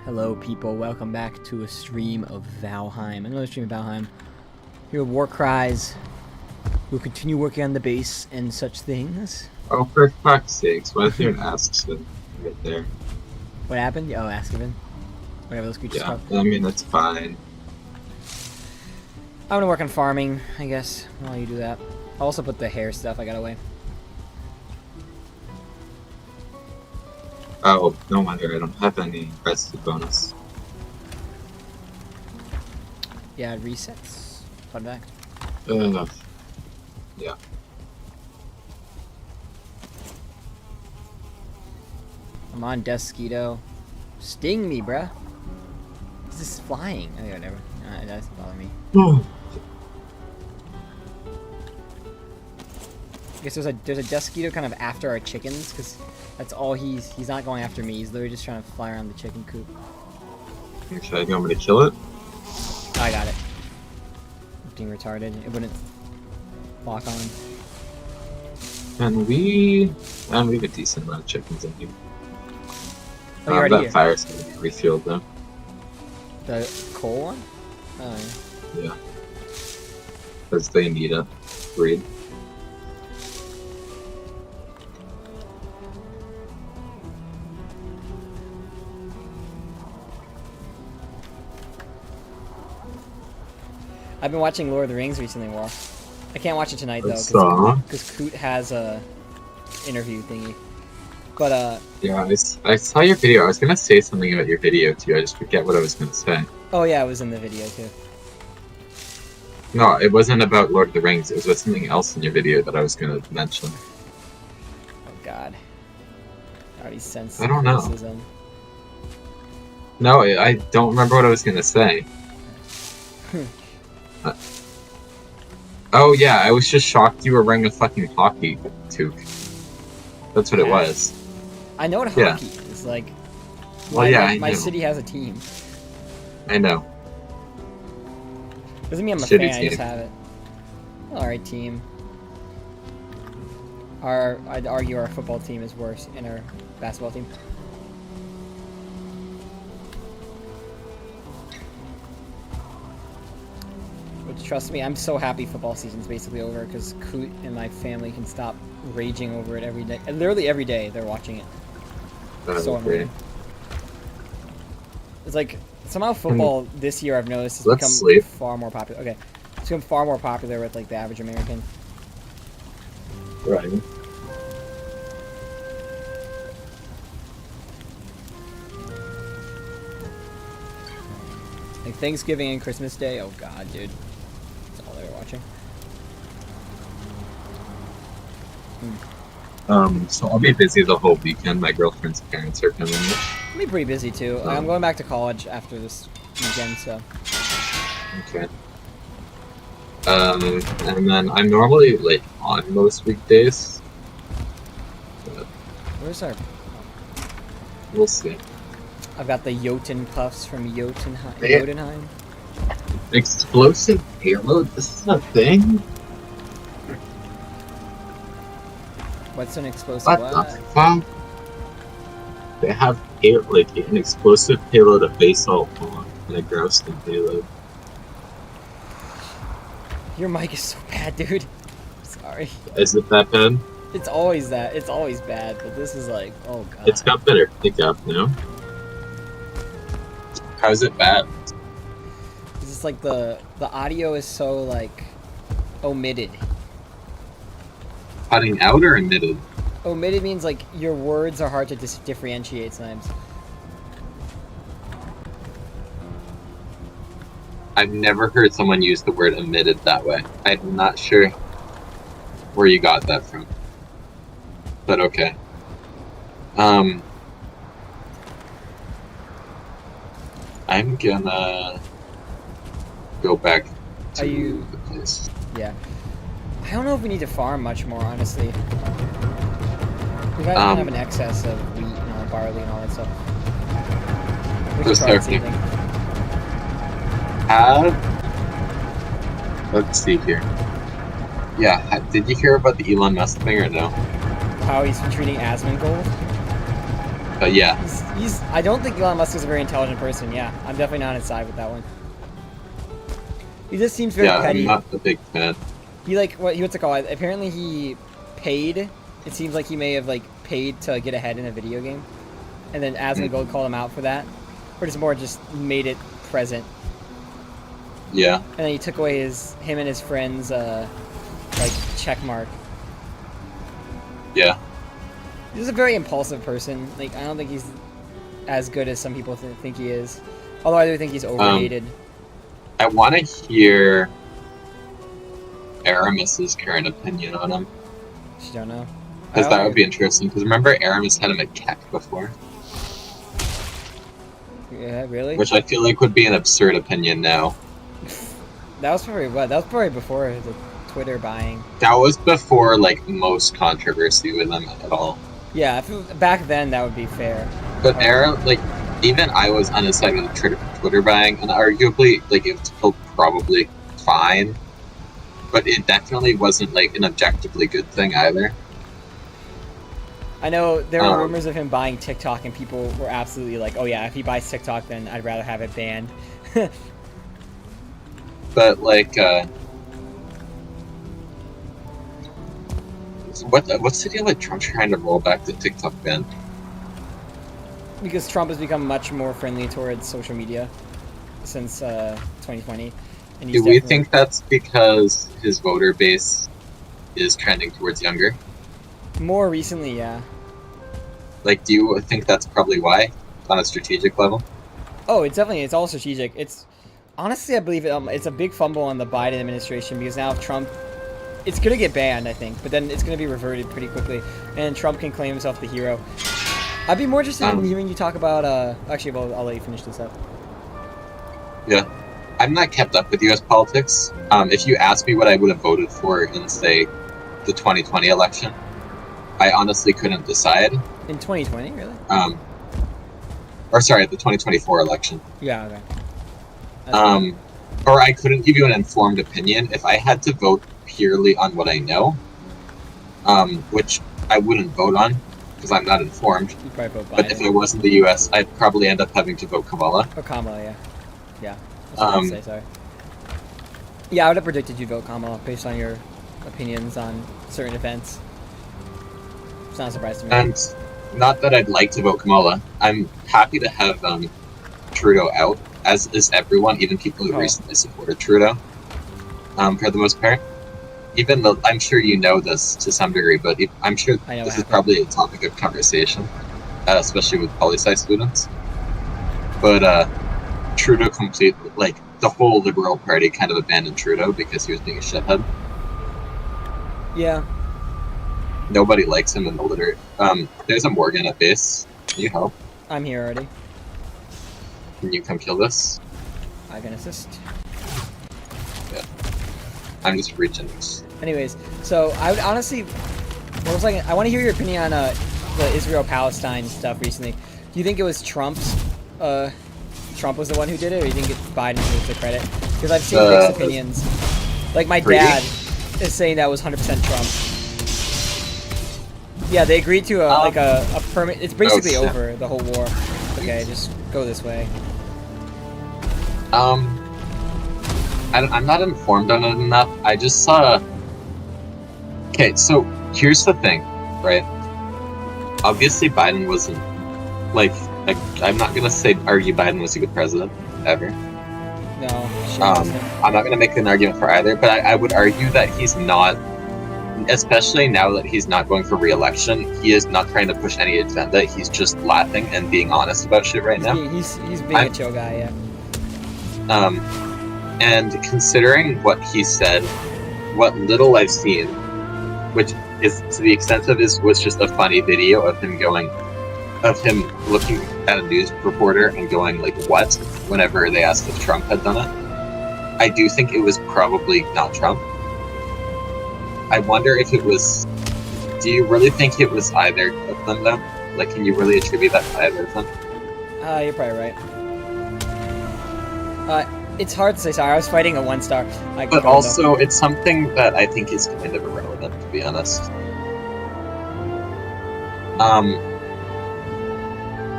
Hello people, welcome back to a stream of Valheim. Another stream of Valheim. Here with Warcries. We'll continue working on the base and such things. Oh, for fuck's sakes, why is there an Askson right there? What happened? Oh, Askaven. Whatever those creatures Yeah, called. I mean, that's fine. I'm gonna work on farming, I guess, while you do that. I'll also put the hair stuff I got away. Oh, no wonder I don't have any rested bonus. Yeah, it resets. Fun fact. Yeah. I'm on Desquito. Sting me, bruh. This is flying. Oh, yeah, whatever. It doesn't bother me. I guess there's a Desquito kind of after our chickens, because that's all he's not going after me. He's literally just trying to fly around the chicken coop. Okay, you want me to kill it? Oh, I got it. Being retarded. It wouldn't lock on. And we have a decent amount of chickens in here. Oh, you're already that here. fire's gonna be refueled though. The coal one? Oh, yeah. Yeah. Because they need a breed. I've been watching Lord of the Rings recently, War. I can't watch it tonight, though, because Coot has a interview thingy. But, Yeah, I saw your video. I was gonna say something about your video, too. I just forget what I was gonna say. oh yeah, it was in the video, too. No, it wasn't about Lord of the Rings. It was about something else in your video that I was gonna mention. Oh, God. I already sensed I don't know. criticism. No, I don't remember what I was gonna say. Oh yeah, I was just shocked you were wearing a fucking hockey toque. That's what it was. I know what hockey is, like... Well, yeah, my I know. city has a team. I know. Doesn't mean I'm a Shitty fan, I team. just have it. Alright, team. I'd argue our football team is worse than our basketball team. But trust me, I'm so happy football season's basically over because Coot and my family can stop raging over it every day. And literally every day they're watching it. So annoying. It's like somehow football this year I've noticed has become far more popular. Okay, it's become far more popular with like the average American. Right. Like Thanksgiving and Christmas Day. Oh God, dude, that's all they were watching. So I'll be busy the whole weekend. My girlfriend's parents are coming. I'll be pretty busy too. I'm going back to college after this weekend, so. Okay. And then I'm normally like on most weekdays. But Where's our? we'll see. I've got the Jotun puffs from Jotunheim. Yeah. Jotunheim. Explosive payload? This is a thing? What's an explosive? What the fuck? They have like an explosive payload, a basalt bomb, and a grousing payload. Your mic is so bad, dude. Sorry. Is it that bad? It's always that. It's always bad, but this is like, oh God. It's got better pickup now. How's it bad? It's just like the audio is so like omitted. Cutting out or emitted? Omitted means like your words are hard to differentiate sometimes. I've never heard someone use the word emitted that way. I'm not sure where you got that from. But okay. I'm gonna go back to the place. Yeah. I don't know if we need to farm much more, honestly. We got kind of an excess of wheat and all, barley and all that stuff. We should try something. Let's see here. Yeah, did you hear about the Elon Musk thing or no? How he's treating Asmongold? But yeah. I don't think Elon Musk is a very intelligent person. Yeah, I'm definitely not on his side with that one. He just seems very petty. I'm not a big fan. He what's it called? Apparently he paid. It seems like he may have like paid to get ahead in a video game, and then Asmongold called him out for that, or just made it present. Yeah. And then he took away him and his friends like check mark. Yeah. He's a very impulsive person. Like, I don't think he's as good as some people think he is. Although I do think he's overrated. I want to hear Aramis's current opinion on him. I don't know. Because that would be interesting. Because remember, Aramis had him at Keck before. Yeah, really? Which I feel like would be an absurd opinion now. That was probably what? That was probably before the Twitter buying. That was before, like, most controversy with him at all. Yeah, back then that would be fair. But even I was on his side with the Twitter buying, and arguably, like, it's still probably fine. But it definitely wasn't, like, an objectively good thing either. I know there were rumors of him buying TikTok, and people were absolutely like, oh yeah, if he buys TikTok, then I'd rather have it banned. But, like, what's the deal with Trump trying to roll back the TikTok ban? Because Trump has become much more friendly towards social media since 2020. And Do we think that's because his voter base is trending towards younger? More recently, yeah. Like, do you think that's probably why, on a strategic level? Oh, it's all strategic. It's honestly, I believe it's a big fumble on the Biden administration, because now if Trump, it's gonna get banned, I think, but then it's gonna be reverted pretty quickly, and Trump can claim himself the hero. I'd be more interested in hearing you talk about. Actually, well, I'll let you finish this up. Yeah, I'm not kept up with U.S. politics. If you ask me what I would have voted for in, say, the 2020 election, I honestly couldn't decide. In 2020, really? Or sorry, the 2024 election. Yeah, okay. Or I couldn't give you an informed opinion if I had to vote purely on what I know, which I wouldn't vote on because I'm not informed. You'd probably vote Biden. But if I was in the U.S., I'd probably end up having to vote Kamala. Oh, Kamala, yeah. Yeah. That's what I was gonna say, sorry. Yeah, I would have predicted you'd vote Kamala based on your opinions on certain events. It's not a surprise to me. And not that I'd like to vote Kamala. I'm happy to have Trudeau out, as is everyone, even people who recently supported Trudeau, for the most part. Even though I'm sure you know this to some degree, but I'm sure this is probably a topic of conversation, especially with poli-sci students. But Trudeau completely, like, the whole Liberal Party kind of abandoned Trudeau because he was being a shithead. Yeah. Nobody likes him in the litter. There's a Morgan at base. Can you help? I'm here already. Can you come kill this? I can assist. Yeah. I'm just reaching. Anyways, so I would honestly, I want to hear your opinion on the Israel-Palestine stuff recently. Do you think it was Trump's? Trump was the one who did it, or do you think Biden deserves the credit? Because I've seen mixed opinions. Like my dad is saying that was 100% Trump. Yeah, they agreed to a permit. It's basically over, the whole war. Okay, just go this way. I'm not informed on it enough. I just saw. Okay, so here's the thing, right? Obviously, Biden wasn't like I'm not gonna argue Biden was a good president ever. No. I'm not gonna make an argument for either, but I would argue that he's not. Especially now that he's not going for re-election, he is not trying to push any agenda. He's just laughing and being honest about shit right now. He's being a chill guy, yeah. And considering what he said, what little I've seen, which is to the extent of was just a funny video of him looking at a news reporter and going like, "What?" whenever they asked if Trump had done it. I do think it was probably not Trump. I wonder if it was. Do you really think it was either of them, though? Like, can you really attribute that to either of them? You're probably right. It's hard to say. Sorry, I was fighting a 1-star. But also, it's something that I think is kind of irrelevant, to be honest.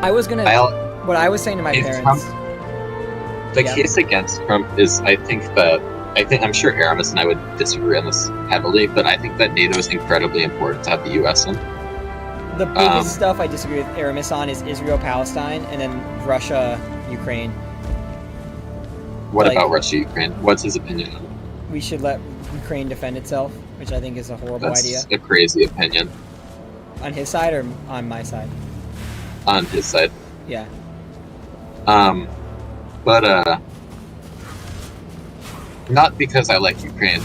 I was gonna. I'll, What I was saying to my if parents. the Yeah. case against Trump is, I'm sure Aramis and I would disagree on this heavily, but I think that NATO is incredibly important to have the U.S. in. The biggest stuff I disagree with Aramis on is Israel, Palestine, and then Russia, Ukraine. What Like- about Russia, Ukraine? What's his opinion on it? We should let Ukraine defend itself, which I think is a horrible idea. That's a crazy opinion On his side or on my side? on his side. Yeah. But not because I like Ukraine,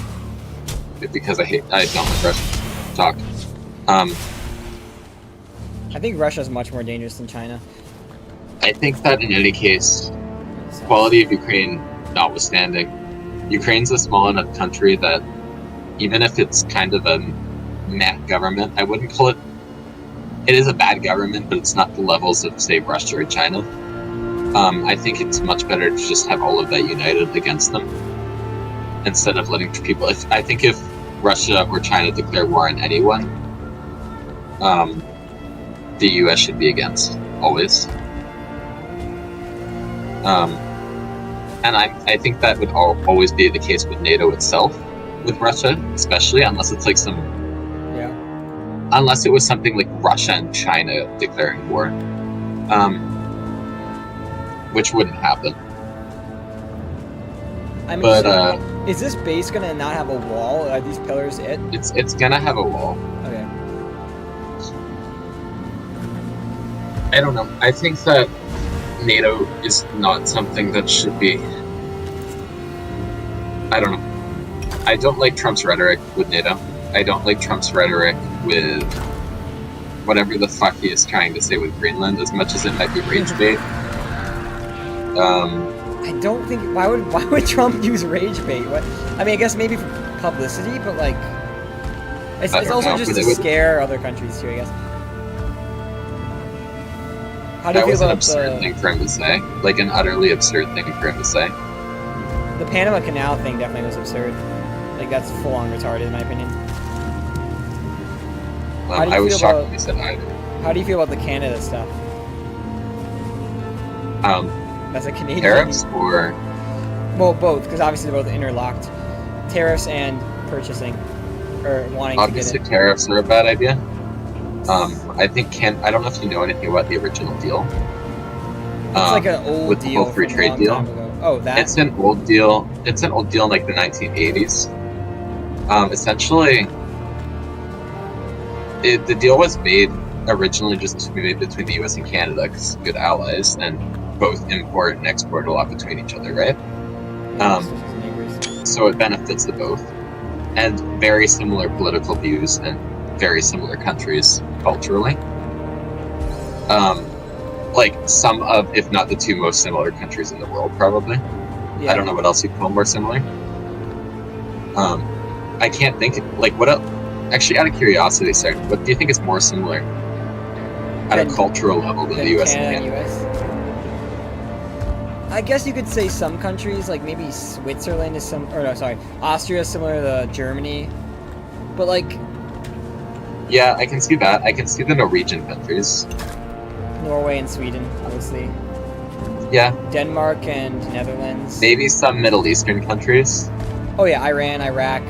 but because I don't like Russian talk. I think Russia's much more dangerous than China. I think that in any case, So- quality of Ukraine notwithstanding, Ukraine's a small enough country that even if it's kind of a meh government, I wouldn't call it. It is a bad government, but it's not the levels of, say, Russia or China. I think it's much better to just have all of that united against them instead of letting people. I think if Russia or China declare war on anyone, the U.S. should be against always. And I think that would always be the case with NATO itself, with Russia especially, unless it's like Yeah. unless it was something like Russia and China declaring war, which wouldn't happen. I mean, But is this base gonna not have a wall? Are these pillars it? it's gonna have a wall. Okay. I don't know. I think that NATO is not something that should be. I don't know. I don't like Trump's rhetoric with NATO. I don't like Trump's rhetoric with whatever the fuck he is trying to say with Greenland, as much as it might be rage bait. I don't think. Why would Trump use rage bait? What? I mean, I guess maybe for publicity, but like, it's I don't also know, just but to it would- scare other countries too, I guess. How do you That was feel an about absurd thing for him to say. Like an utterly absurd thing for him to say. the Panama Canal thing? Definitely was absurd. Like that's full on retarded, in my opinion. How do you I was feel shocked about- when he said either. How do you feel about the Canada stuff? That's a Canadian. Tariffs or Well, both, because obviously they're both interlocked. Tariffs and purchasing, or wanting obviously to get it. tariffs are a bad idea. I think I don't know if you know anything about the original deal. It's like an old with the deal whole free from a trade long deal. time ago. Oh, that. It's an old deal. It's an old deal in like the 1980s. Essentially, the deal was made originally just to be made between the U.S. and Canada because good allies and both import and export a lot between each other, right? So it benefits the both, and very similar political views and very similar countries culturally. Like some of, if not the two most similar countries in the world, probably. Yeah. I don't know what else you call more similar. I can't think like what else. Actually, out of curiosity, sorry, what do you think is more similar at a Than- cultural level than the U.S. Canada and and Canada? US. I guess you could say some countries, like maybe Switzerland is Austria is similar to Germany, but like Yeah, I can see that. I can see the Norwegian countries. Norway and Sweden, obviously. Yeah, Denmark and Netherlands. maybe some Middle Eastern countries. Oh yeah, Iran, Iraq.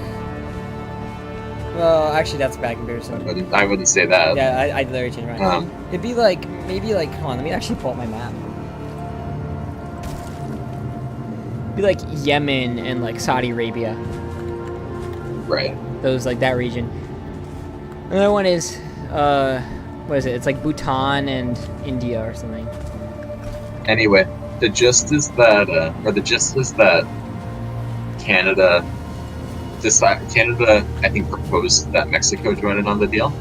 Well, actually, that's a bad comparison. I wouldn't say that. Yeah, I literally changed my mind. It'd be like maybe like hold on, let me actually pull up my map. It'd be like Yemen and like Saudi Arabia. Right. Those like that region. Another one is what is it? It's like Bhutan and India or something. Anyway, the gist is that Canada I think proposed that Mexico join in on the deal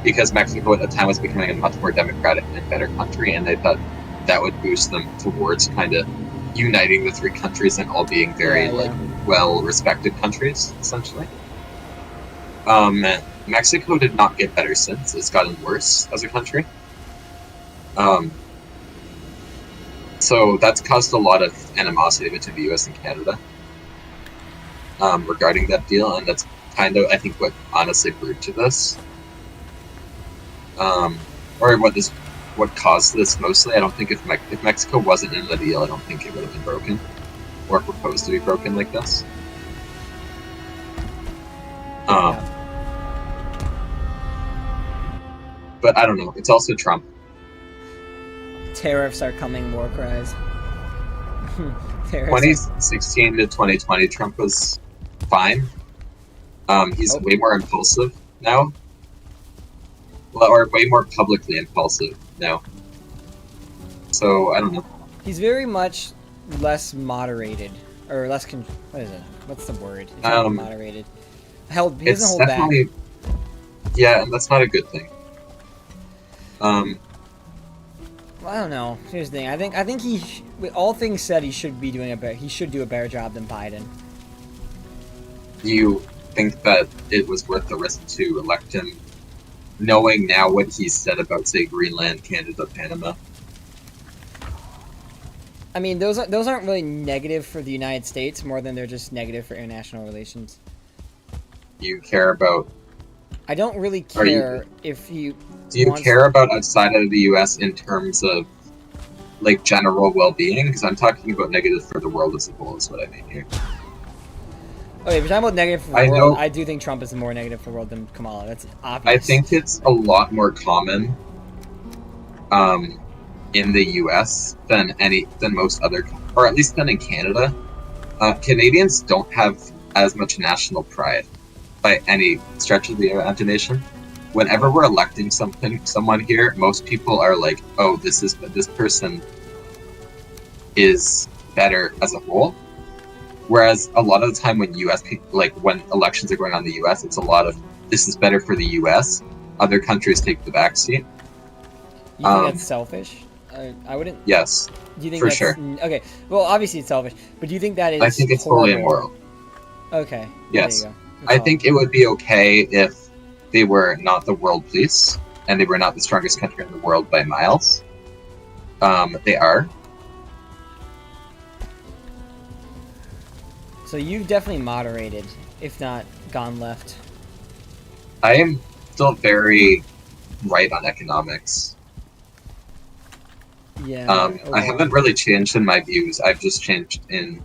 because Mexico at the time was becoming a much more democratic and better country, and they thought that would boost them towards kind of uniting the three countries and all being very Yeah. well respected countries essentially. Mexico did not get better since; it's gotten worse as a country. So that's caused a lot of animosity between the U.S. and Canada regarding that deal, and that's kind of, I think, what honestly brewed to this, or what this what caused this mostly. I don't think if Mexico wasn't in the deal, I don't think it would have been broken or proposed to be broken like this. Yeah. But I don't know. It's also Trump. Tariffs are coming, war cries. Tariffs 2016 to 2020, Trump was fine. He's way more impulsive now. Or way more publicly impulsive now. So, I don't know. He's very much less moderated. Or less... what is it? What's the word? It's not moderated. He doesn't hold back. Yeah, and that's not a good thing. Well, I don't know. Here's the thing. I think he, with all things said, he should be doing he should do a better job than Biden. Do you think that it was worth the risk to elect him, knowing now what he said about, say, Greenland, Canada, Panama? I mean, those aren't really negative for the United States more than they're just negative for international relations. You care about... I don't really care if he... Do you care about outside of the U.S. in terms of, like, general well-being? Because I'm talking about negative for the world as a whole is what I mean here. Okay, if you're talking about negative for the world, I do think Trump is more negative for the world than Kamala. That's obvious. I think it's a lot more common in the U.S. than most other... Or at least than in Canada. Canadians don't have as much national pride by any stretch of the imagination. Whenever we're electing someone here, most people are like, "Oh, this person is better as a whole." Whereas a lot of the time when when elections are going on in the U.S., it's a lot of "this is better for the U.S." Other countries take the backseat. You think that's selfish? I wouldn't. Yes. Do you think for sure? Okay. Well, obviously it's selfish, but do you think that is? I think it's totally immoral. Okay. Yes. There you go. I think it would be okay if they were not the world police, and they were not the strongest country in the world by miles. They are. So you've definitely moderated, if not gone left. I am still very right on economics. Yeah. I haven't really changed in my views. I've just changed in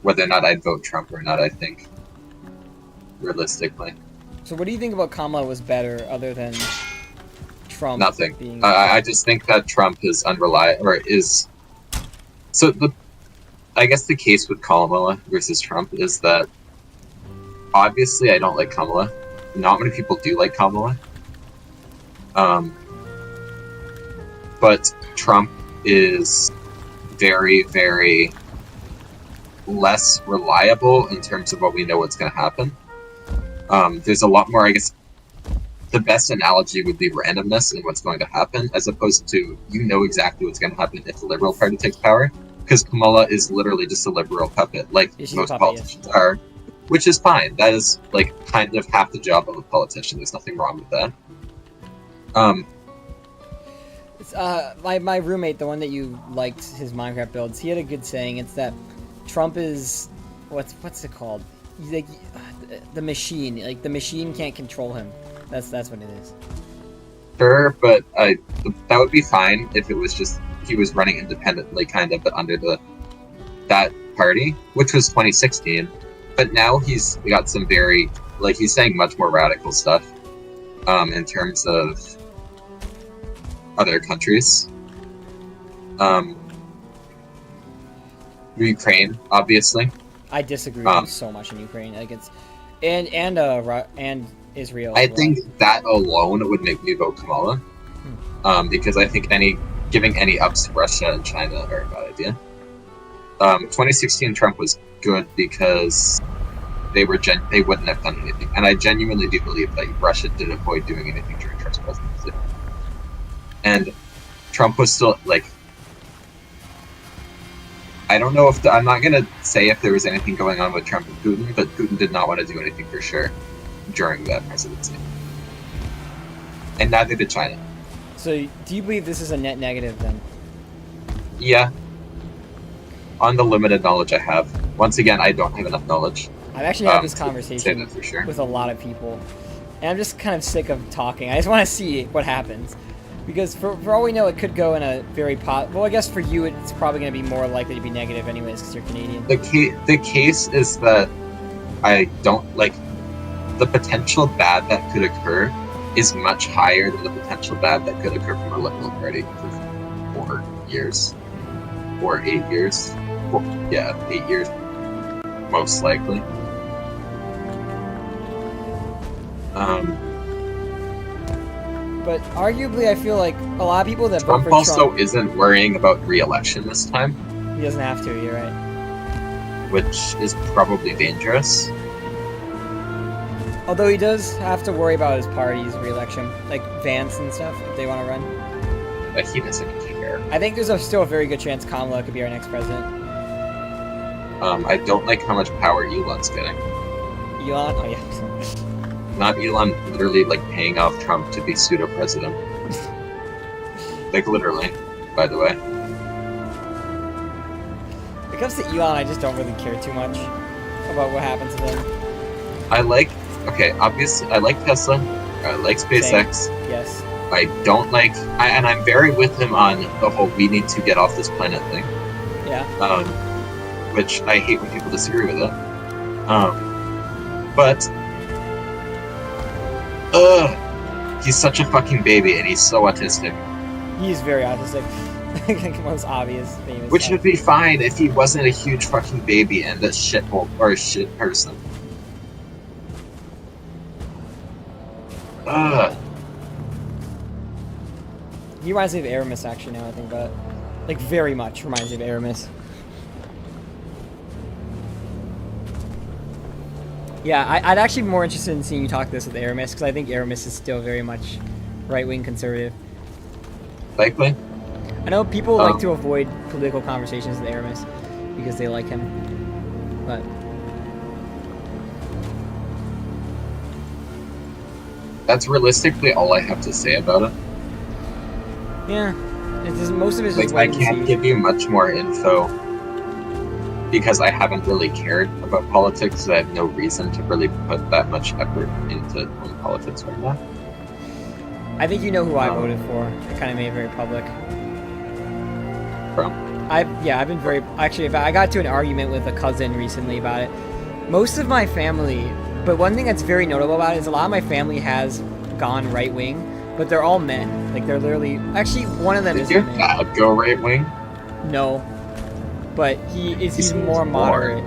whether or not I'd vote Trump or not, I think. Realistically. So what do you think about Kamala was better other than Trump? Nothing. I just think that Trump is unreliable, or is... So I guess the case with Kamala versus Trump is that obviously I don't like Kamala. Not many people do like Kamala. But Trump is very, very less reliable in terms of what we know what's going to happen. There's a lot more, I guess, the best analogy would be randomness in what's going to happen, as opposed to you know exactly what's going to happen if the Liberal Party takes power, because Kamala is literally just a liberal puppet, like most politicians are, which is fine. That is, like, kind of half the job of a politician. There's nothing wrong with that. My roommate, the one that you liked his Minecraft builds, he had a good saying. It's that Trump is... What's it called? He's like the machine. Like the machine can't control him. That's what it is. Sure, but that would be fine if it was just he was running independently, kind of, but under that party, which was 2016. But now he's got some very he's saying much more radical stuff, in terms of other countries. Ukraine, obviously. I disagree with him so much in Ukraine. Like it's and Israel. I think that alone would make me vote Kamala, because I think giving any ups to Russia and China are a bad idea. 2016 Trump was good because they wouldn't have done anything, and I genuinely do believe that Russia did avoid doing anything during Trump's presidency. And Trump was still I don't know if I'm not gonna say if there was anything going on with Trump and Putin, but Putin did not want to do anything for sure during that presidency, and neither did China. So, do you believe this is a net negative then? Yeah. On the limited knowledge I have. Once again, I don't have enough knowledge. I've actually had this conversation for sure. with a lot of people, and I'm just kind of sick of talking. I just want to see what happens. Because for all we know, it could go in a very well, I guess for you, it's probably going to be more likely to be negative anyways, because you're Canadian. The case is that I don't like the potential bad that could occur is much higher than the potential bad that could occur from a Liberal Party for 4 years or 8 years. Well, yeah, 8 years, most likely. But arguably, I feel like a lot of people that Trump vote for also Trump, isn't worrying about re-election this time, he doesn't have to. You're right. which is probably dangerous. Although he does have to worry about his party's re-election, like Vance and stuff, if they want to run. But he doesn't care. I think there's still a very good chance Kamala could be our next president. I don't like how much power Elon's getting. Elon? Oh, yeah. Not Elon literally like paying off Trump to be pseudo-president. Like literally, by the way. When it comes to Elon, I just don't really care too much about what happens to them. Obviously, I like Tesla. I like SpaceX. Same. Yes. I don't like, and I'm very with him on the whole "we need to get off this planet" thing. Yeah. Which I hate when people disagree with it. But he's such a fucking baby, and he's so autistic. He's very autistic. Most obvious, famous. Which would be fine if he wasn't a huge fucking baby and a shithole or a shit person. He reminds me of Aramis, actually, now I think about it. Like, very much reminds me of Aramis. Yeah, I'd actually be more interested in seeing you talk this with Aramis, because I think Aramis is still very much right-wing conservative. Likely. I know people like to avoid political conversations with Aramis because they like him, but... That's realistically all I have to say about it. Yeah, most of it's like just I can't give you much more info because I haven't really cared about politics. So I have no reason to really put that much effort into politics right now. I think you know who I voted for. I kind of made it very public. I've been very actually. I got to an argument with a cousin recently about it. Most of my family, but one thing that's very notable about it is a lot of my family has gone right wing. But they're all men. Like, they're literally... Actually, one of them is a man. Did your dad go right wing? No. But he's more moderate.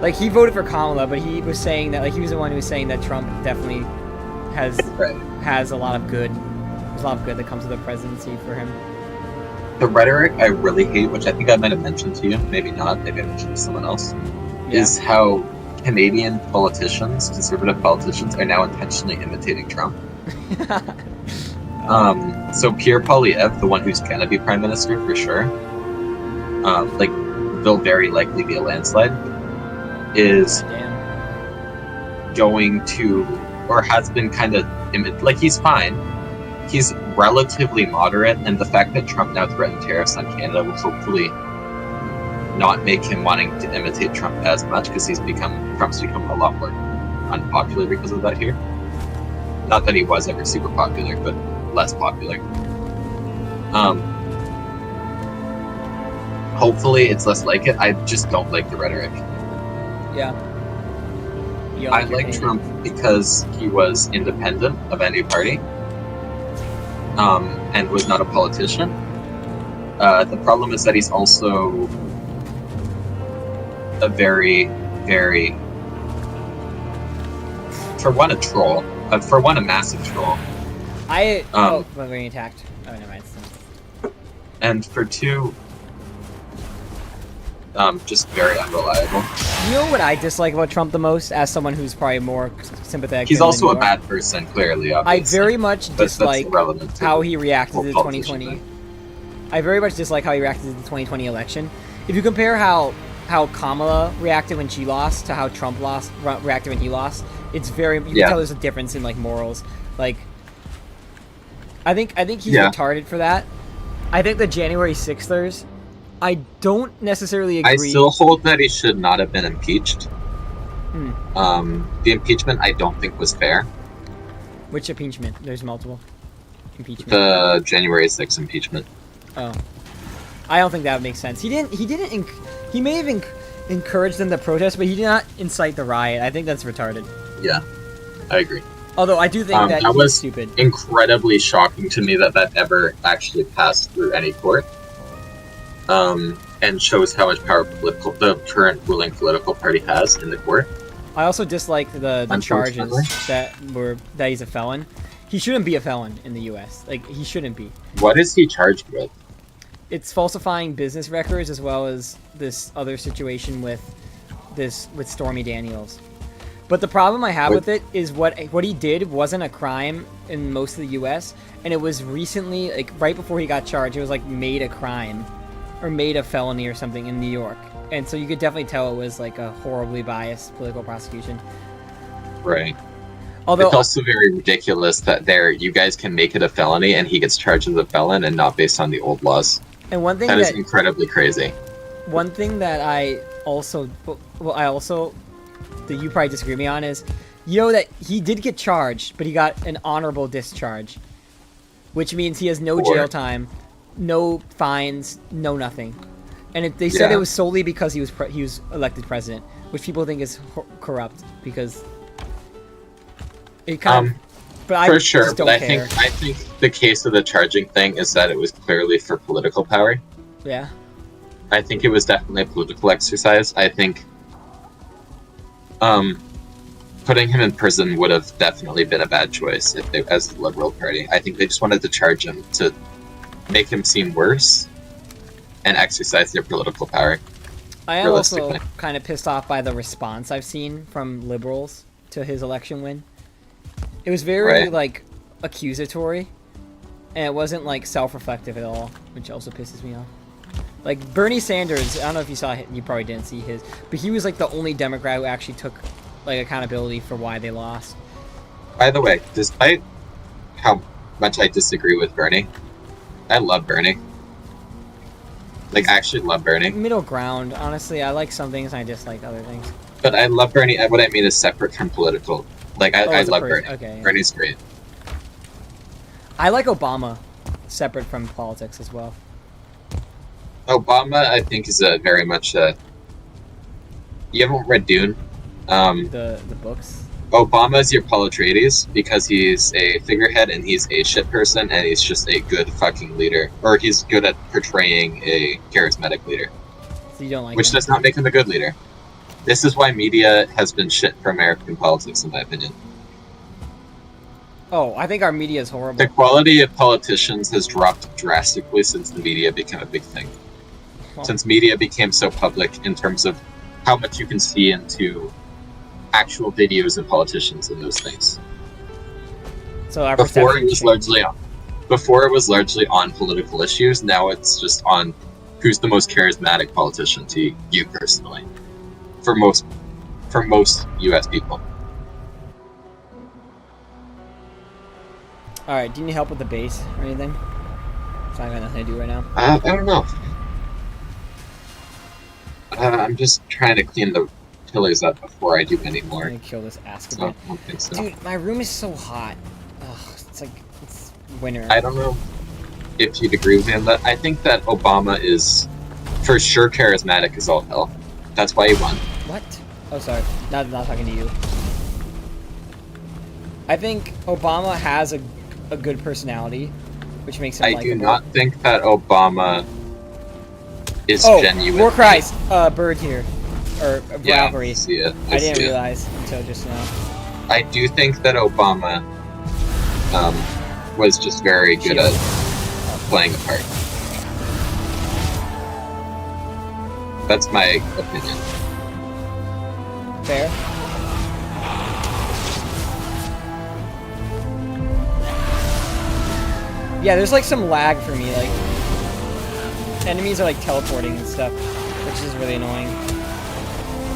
Like, he voted for Kamala, but he was saying that... Like, he was the one who was saying that Trump definitely has a lot of good... There's a lot of good that comes with the presidency for him. The rhetoric I really hate, which I think I might have mentioned to you, maybe not, maybe I mentioned to someone else, is how Canadian politicians, conservative politicians, are now intentionally imitating Trump. So Pierre Poilievre, the one who's gonna be prime minister for sure, will very likely be a landslide, is going to, or has been kind of, he's fine. He's relatively moderate, and the fact that Trump now threatened tariffs on Canada will hopefully not make him wanting to imitate Trump as much, because Trump's become a lot more unpopular because of that here. Not that he was ever super popular, but less popular. Hopefully it's less like it. I just don't like the rhetoric. Yeah. I like Trump because he was independent of any party, and was not a politician. The problem is that he's also a very, very, for one, a troll. For one, a massive troll. We're getting attacked. Oh, never mind. And for two, just very unreliable. You know what I dislike about Trump the most, as someone who's probably more sympathetic? He's also a bad person, clearly, obviously. I very much dislike how he reacted to the 2020. I very much dislike how he reacted to the 2020 election. If you compare how Kamala reacted when she lost to how Trump reacted when he lost, it's very, you can tell there's a difference in, like, morals. Like, I think he's retarded for that. I think the January 6thers, I don't necessarily agree. I still hold that he should not have been impeached. The impeachment I don't think was fair. Which impeachment? There's multiple. impeachment? The January 6th impeachment. Oh, I don't think that would make sense. He didn't. He may have encouraged them to protest, but he did not incite the riot. I think that's retarded. Yeah, I agree. Although I do think that was stupid. Incredibly shocking to me that ever actually passed through any court. And shows how much power the current ruling political party has in the court. I also dislike the charges that he's a felon. He shouldn't be a felon in the U.S. Like, he shouldn't be. What is he charged with? It's falsifying business records, as well as this other situation with Stormy Daniels. But the problem I have with it is what he did wasn't a crime in most of the U.S. and it was recently, like right before he got charged, it was like made a crime or made a felony or something in New York. And so you could definitely tell it was like a horribly biased political prosecution. Right. Although it's also very ridiculous that you guys can make it a felony and he gets charged as a felon and not based on the old laws. And one thing that is incredibly crazy. One thing that I also that you probably disagree with me on is, that he did get charged, but he got an honorable discharge, which means he has no jail time, no fines, no nothing. And they said it was solely because he was elected president, which people think is corrupt because it kind of. But I for sure, just don't but care. I think the case of the charging thing is that it was clearly for political power. Yeah. I think it was definitely a political exercise. I think putting him in prison would have definitely been a bad choice as the Liberal Party. I think they just wanted to charge him to make him seem worse and exercise their political power. I am also kind of pissed off by the response I've seen from liberals to his election win. It was very accusatory, and it wasn't self-reflective at all, which also pisses me off. Like Bernie Sanders, I don't know if you saw it, you probably didn't see his, but he was the only Democrat who actually took accountability for why they lost. By the way, despite how much I disagree with Bernie, I love Bernie. I actually love Bernie. Middle ground, honestly. I like some things and I dislike other things. But I love Bernie. What I mean is separate from political. I love Bernie. Okay, yeah. Bernie's great. I like Obama, separate from politics as well. Obama, I think, is very much a... You haven't read Dune? The books? Obama's your Paul Atreides because he's a figurehead and he's a shit person and he's just a good fucking leader. Or he's good at portraying a charismatic leader. So you don't like Which him? does not make him a good leader. This is why media has been shit for American politics, in my opinion. Oh, I think our media is horrible. The quality of politicians has dropped drastically since the media became a big thing. Well, since media became so public in terms of how much you can see into actual videos of politicians and those things. So our before it was largely on political issues. Now it's just on who's the most charismatic politician to you personally. For most U.S. people. All right. Do you need help with the base or anything? So I got nothing to do right now. I don't know. I'm just trying to clean the pillars up before I do any more. I'm gonna kill this Azkaban. So, I don't think so. Dude, my room is so hot. Ugh, it's winter. I don't know if you'd agree with me on that. I think that Obama is for sure charismatic as all hell. That's why he won. What? Oh, sorry. Not talking to you. I think Obama has a good personality, which makes him I likable. do not think that Obama is genuine. War cries! Bird here. Or Valkyrie. I see it. I didn't realize until just now. I do think that Obama was just very good at playing a part. That's my opinion. Fair. Yeah, there's some lag for me, enemies are teleporting and stuff, which is really annoying.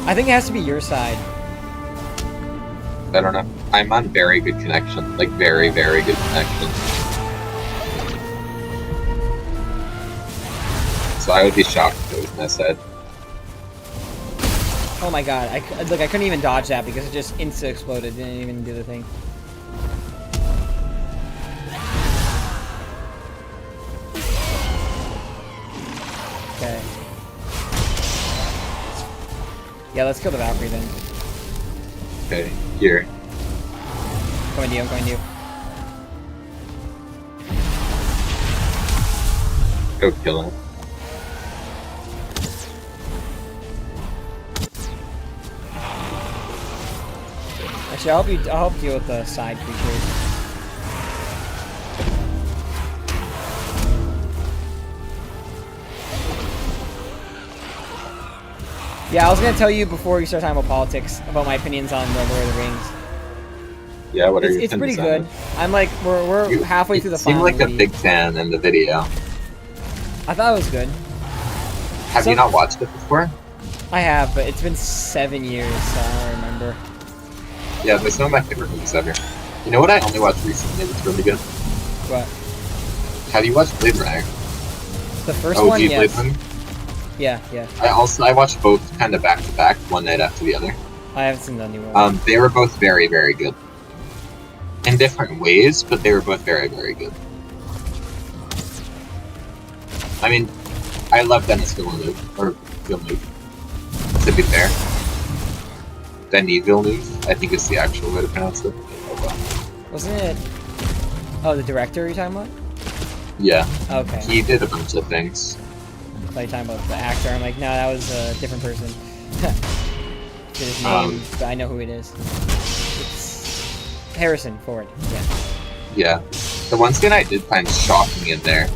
I think it has to be your side. I don't know. I'm on very good connection. Very, very good connection. So I would be shocked if it was my side. Oh my god, I couldn't even dodge that because it just insta-exploded, didn't even do the thing. Yeah, let's kill the Valkyrie then. Okay, here. Coming to you, I'm coming to you. Go kill him. Actually, I'll help deal with the side creatures. Yeah, I was gonna tell you before we start talking about politics about my opinions on the Lord of the Rings. Yeah, what are your It's pretty opinions on good. I'm like we're halfway through the seem final like a movie. big fan in the video. I thought it was good. Have you not watched it before? I have, but it's been 7 years, so I don't remember. Yeah, they're some of my favorite movies ever. You know what I only watched recently that's really good? What? Have you watched Blade Runner? The first OG one, Blade yes. Runner? Yeah, yeah. I watched both kind of back to back, one night after the other. I haven't seen the new one. They were both very, very good. In different ways, but they were both very, very good. I mean, I love Denis Villeneuve, or Villeneuve, to be fair. Denis Villeneuve, I think is the actual way to pronounce it. Oh, well. Wasn't it? Oh, the director you're talking about? Yeah. Okay. He did a bunch of things. I thought you were talking about the actor. I'm like, no, that was a different person. Get his name, but I know who it is. It's Harrison Ford. Yeah. Yeah. The one scene I did find shocking in there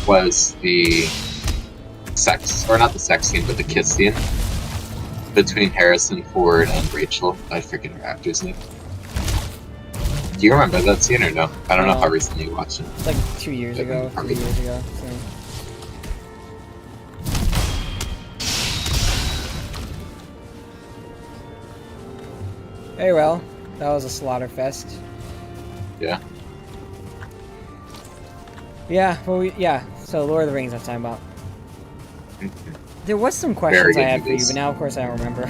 was the sex, or not the sex scene, but the kiss scene between Harrison Ford and Rachel. I forget her actor's name. Do you remember that scene or no? I don't know how recently you watched it. It's like 2 years ago, 3 years ago. So. Very well. That was a slaughter fest. Yeah. Yeah, well, yeah. So Lord of the Rings, I'm talking about. There was some Very questions I good had for you, movies. but now, of course, I don't remember.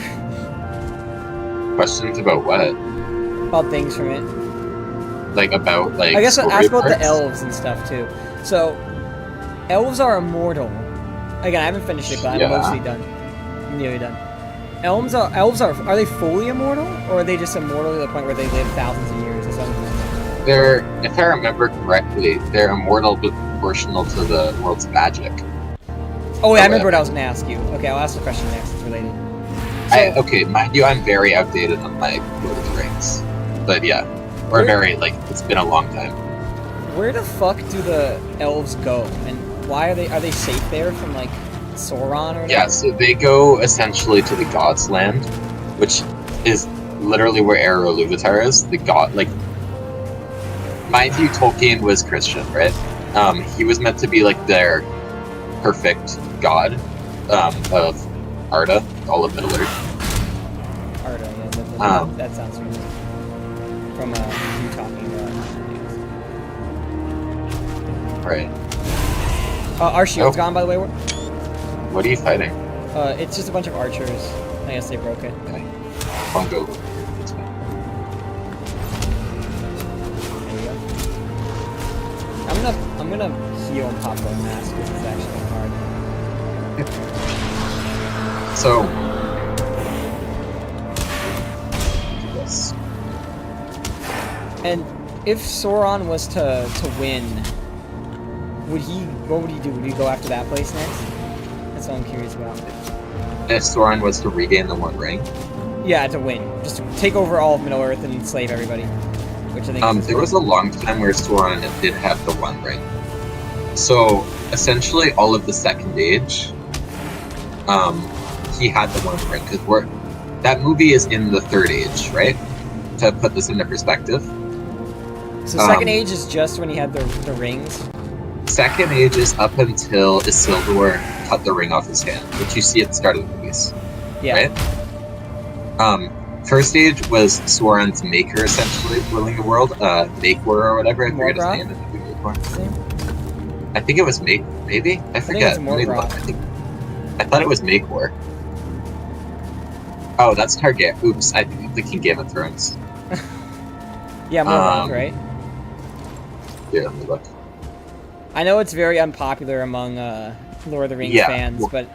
Questions about what? About things from it. Like about like. I guess I'll ask about the parts? elves and stuff too. So, elves are immortal. Again, I haven't finished it, but I'm Yeah. mostly done. I'm nearly done. Elves are they fully immortal, or are they just immortal to the point where they live thousands of years or something? They're, if I remember correctly, they're immortal but proportional to the world's magic. Oh, yeah, I remember what I was going to ask you. Okay, I'll ask the question next. It's related. So, Okay, mind you, I'm very outdated on like Lord of the Rings, but yeah, or very like it's been a long time. where the fuck do the elves go, and why are they safe there from like Sauron or whatever? Yeah, so they go essentially to the God's Land, which is literally where Ero Iluvatar is. The god, like, mind you, Tolkien was Christian, right? He was meant to be like their perfect god of Arda, all of Middle Earth. Arda, yeah, that sounds familiar. From you talking about. Right. Our shield's gone, by the way. What are you fighting? It's just a bunch of archers. I guess they broke it. Okay. I'll go. It's fine. There we go. I'm gonna heal and pop one mask because it's actually hard. So. Do this. And if Sauron was to win, what would he do? Would he go after that place next? That's what I'm curious about. If Sauron was to regain the One Ring, Yeah, to win. Just to take over all of Middle-earth and enslave everybody. Which I think there was a long time where Sauron did have the One Ring. So essentially, all of the Second Age, he had the One Ring because that movie is in the Third Age, right? To put this into perspective. So Second Age is just when he had the rings? Second Age is up until Isildur cut the ring off his hand, which you see at the start of the movies. Yeah. Right? First Age was Sauron's maker, essentially, ruling the world. Makor or whatever, I forget his name. I think it was maybe? I forget. I thought it was Makor. Oh, that's Target. Oops, I think I'm thinking Game of Thrones. Yeah, Morgoth, right? Yeah, let me look. I know it's very unpopular among Lord of the Rings fans, but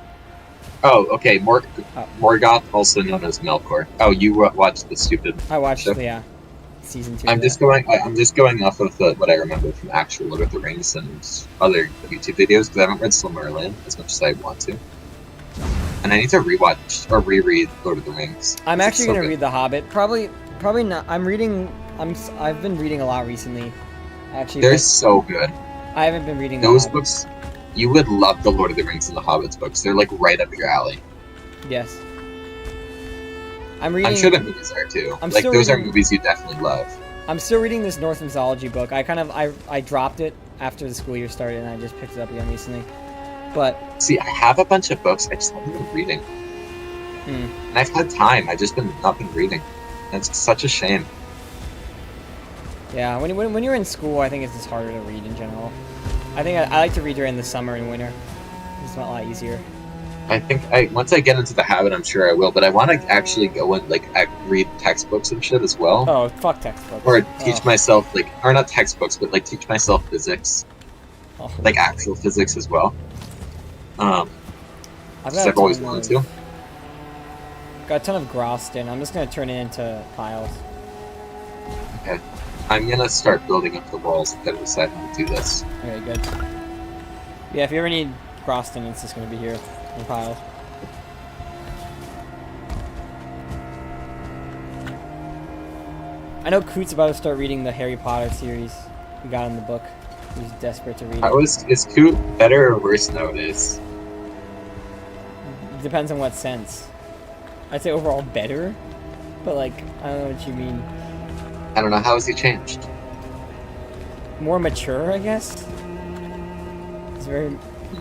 Oh, okay. Oh, Morgoth, also known as Melkor. Oh, you watched the stupid I watched show? season 2 I'm of just that. going. I'm just going off of what I remember from actual Lord of the Rings and other YouTube videos because I haven't read Silmarillion as much as I want to, and I need to rewatch or reread Lord of the Rings. I'm 'Cause it's actually so gonna good. read The Hobbit. Probably not. I've been reading a lot recently, actually, They're but so good. I haven't been reading The Those Hobbit. books, you would love the Lord of the Rings and the Hobbits books. They're like right up your alley. Yes. I'm sure the movies are too. I'm Like still those are reading. movies you definitely love. I'm still reading this Norse mythology book. I dropped it after the school year started, and I just picked it up again recently. But See, I have a bunch of books. I just haven't been reading, and I've had time. I just not been reading. And it's such a shame. yeah, when you're in school, I think it's just harder to read in general. I think I like to read during the summer and winter. It's a lot easier. I think once I get into the habit, I'm sure I will. But I want to actually go and like read textbooks and shit as well, Oh, fuck textbooks. or teach Oh. myself or not textbooks, but like teach myself physics, Oh. like actual physics as well. I've Because I've always wanted to. Got a ton of Groston. I'm just gonna turn it into piles. Okay, I'm gonna start building up the walls. I've got to decide how to do this. Okay, good. Yeah, if you ever need Groston, it's just gonna be here in piles. I know Coot's about to start reading the Harry Potter series we got in the book. He's desperate to read it. Is Coot better or worse nowadays? Depends on what sense. I'd say overall better, but like, I don't know what you mean. I don't know. How has he changed? More mature, I guess.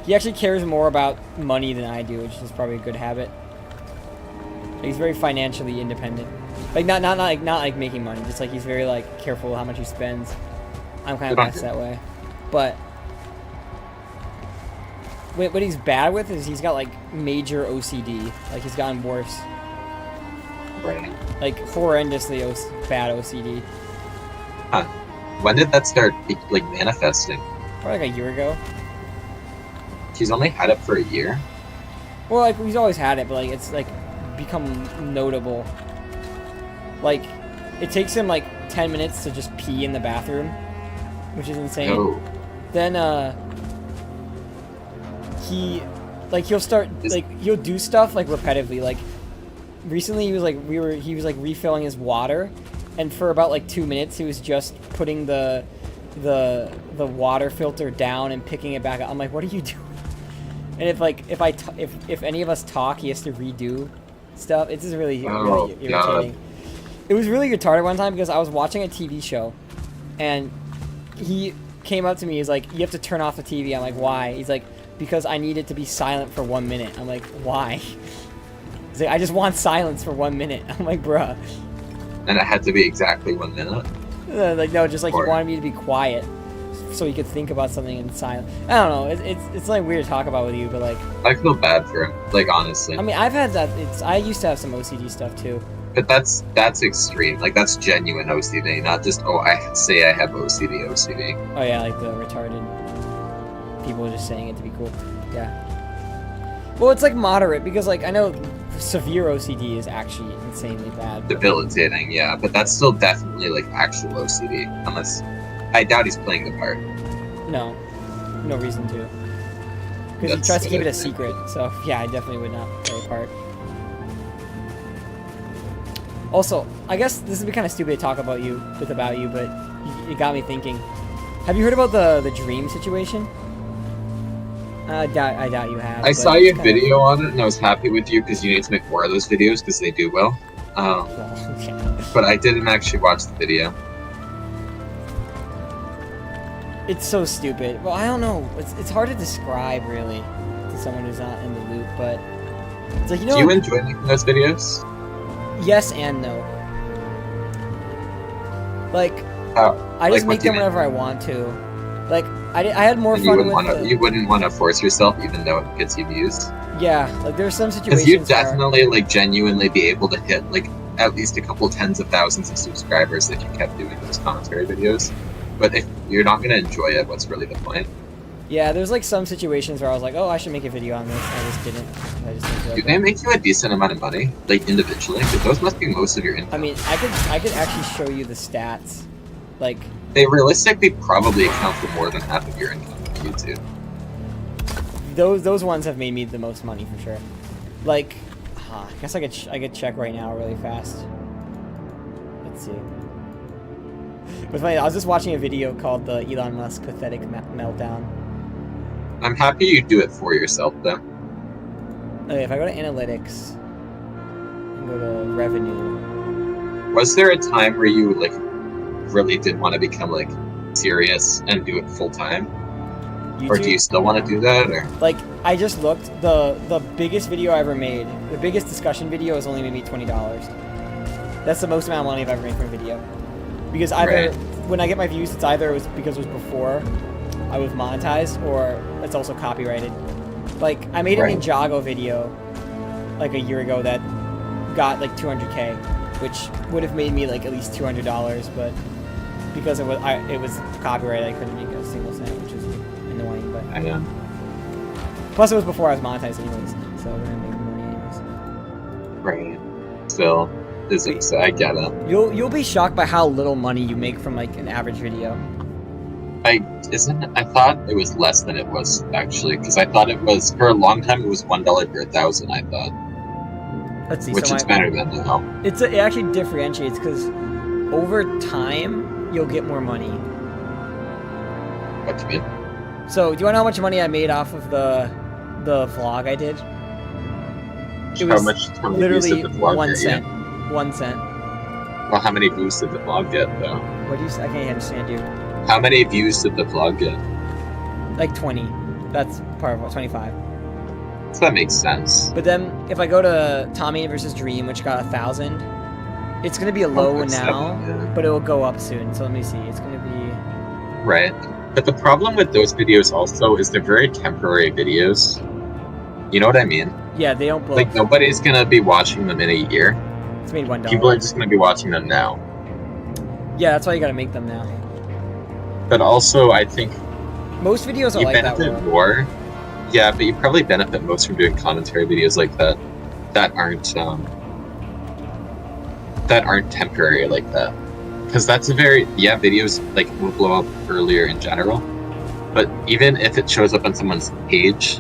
He actually cares more about money than I do, which is probably a good habit. He's very financially independent. Like not like making money, just like he's very like careful how much he spends. I'm kind of nice that way. But what he's bad with is he's got like major OCD. Like he's gotten worse. Right. Like horrendously bad OCD. Huh. When did that start like manifesting? Probably like a year ago. He's only had it for a year. Well, like he's always had it, but like it's like become notable. Like it takes him like 10 minutes to just pee in the bathroom, which is insane. No. Then he'll start he'll do stuff like repetitively. Like recently he was like refilling his water, and for about like 2 minutes he was just putting the water filter down and picking it back up. I'm like, what are you doing? And if any of us talk, he has to redo stuff. It's just really irritating. God. It was really retarded one time because I was watching a TV show, and he came up to me. He's like, "You have to turn off the TV." I'm like, "Why?" He's like, "Because I need it to be silent for 1 minute." I'm like, "Why?" He's like, "I just want silence for 1 minute." I'm like, "Bruh." And it had to be exactly 1 minute. Like no, just like he wanted me to be quiet, so he could think about something in silence. I don't know. It's like weird to talk about with you, but like I feel bad for him. Like honestly. I mean, I've had that. I used to have some OCD stuff too. But that's extreme. Like that's genuine OCD, not just I say I have OCD. Oh yeah, like the retarded people just saying it to be cool. Yeah. Well, it's like moderate because like I know severe OCD is actually insanely bad. Debilitating, yeah. But that's still definitely like actual OCD. Unless I doubt he's playing the part. No reason to. Because he tries to keep it a secret. So yeah, I definitely would not play a part. Also, I guess this would be kind of stupid to talk about you, but it got me thinking. Have you heard about the dream situation? I doubt you have. I saw your video on it, and I was happy with you because you need to make more of those videos because they do well. But I didn't actually watch the video. It's so stupid. Well, I don't know. It's hard to describe really to someone who's not in the loop, but it's like Do you enjoy making those videos? Yes and no. Like, I just make them whenever I want to. Like, I had more fun with you wouldn't want to force yourself, even though it gets you views. Yeah, like there's some situations. Because you'd definitely like genuinely be able to hit like at least a couple tens of thousands of subscribers if you kept doing those commentary videos. But if you're not gonna enjoy it, what's really the point? Yeah, there's like some situations where I was like, oh, I should make a video on this. I just didn't. I just didn't feel Do like they it. make you a decent amount of money, like individually? Because those must be most of your income. I mean, I could actually show you the stats. Like, They realistically probably account for more than half of your income on YouTube. those ones have made me the most money for sure. Like, I guess I could check right now really fast. Let's see. It was funny. I was just watching a video called the Elon Musk Pathetic Meltdown. I'm happy you do it for yourself, though. Okay, if I go to analytics and go to revenue. Was there a time where you like really did want to become like serious and do it full time, or do you still want to do that? Or like, I just looked. The biggest video I ever made, the biggest discussion video, has only made me $20. That's the most amount of money I've ever made from a video. Because either when I get my views, it's either it was because it was before I was monetized, or it's also copyrighted. Like, I made a Ninjago video like a year ago that got like 200K, which would have made me like at least $200, but because it was copyrighted, I couldn't make a single cent, which is annoying. But I know. Plus, it was before I was monetized anyways, so we're gonna make money anyways. Right. Still, I get it. You'll be shocked by how little money you make from like an average video. I thought it was less than it was actually, because I thought it was for a long time it was $1 per 1,000. I thought. Let's see. Which is better than now. It actually differentiates because over time you'll get more money. What do you mean? So, do you want to know how much money I made off of the vlog I did? How much literally views did the vlog 1 get, cent. yeah? 1 cent. Well, how many views did the vlog get though? What do you say? I can't understand you. How many views did the vlog get? Like 20. That's part of 25. So that makes sense. But then if I go to Tommy versus Dream, which got 1,000, it's gonna be a low now, but it will go up soon. So let me see. It's gonna be right. But the problem with those videos also is they're very temporary videos. You know what I mean? Yeah, they don't blow. Like nobody's gonna be watching them in a year. It's made $1. People are just gonna be watching them now. Yeah, that's why you gotta make them now. But also, I think most videos are you like that. benefit more. Yeah, but you probably benefit most from doing commentary videos like that that aren't temporary like that. Because that's a videos like will blow up earlier in general. But even if it shows up on someone's page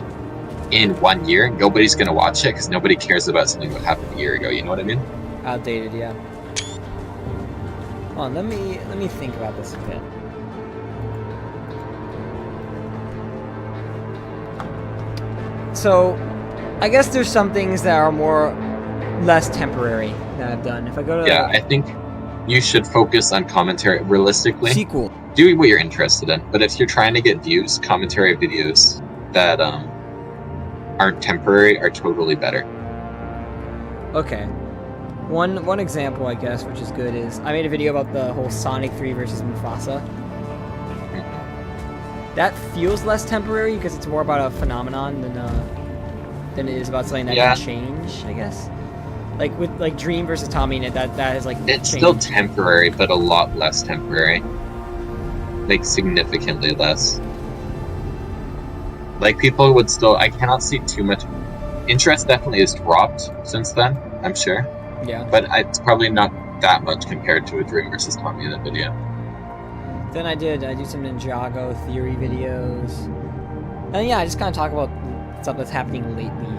in 1 year, nobody's gonna watch it because nobody cares about something that happened a year ago. You know what I mean? Outdated, yeah. Hold on, let me think about this a bit. So, I guess there's some things that are less temporary that I've done. If I go to I think you should focus on commentary realistically. sequel. Do what you're interested in, but if you're trying to get views, commentary videos that aren't temporary are totally better. Okay. One example, I guess, which is good, is I made a video about the whole Sonic 3 versus Mufasa. That feels less temporary because it's more about a phenomenon than it is about something that can change, I guess. Like with like Dream versus Tommy, and that is like it's still temporary, but a lot less temporary. Like significantly less. Like people would still, I cannot see too much interest. Definitely has dropped since then, I'm sure. Yeah. But it's probably not that much compared to a Dream versus Tommy in a video. Then I do some Ninjago theory videos. And yeah, I just kind of talk about stuff that's happening lately.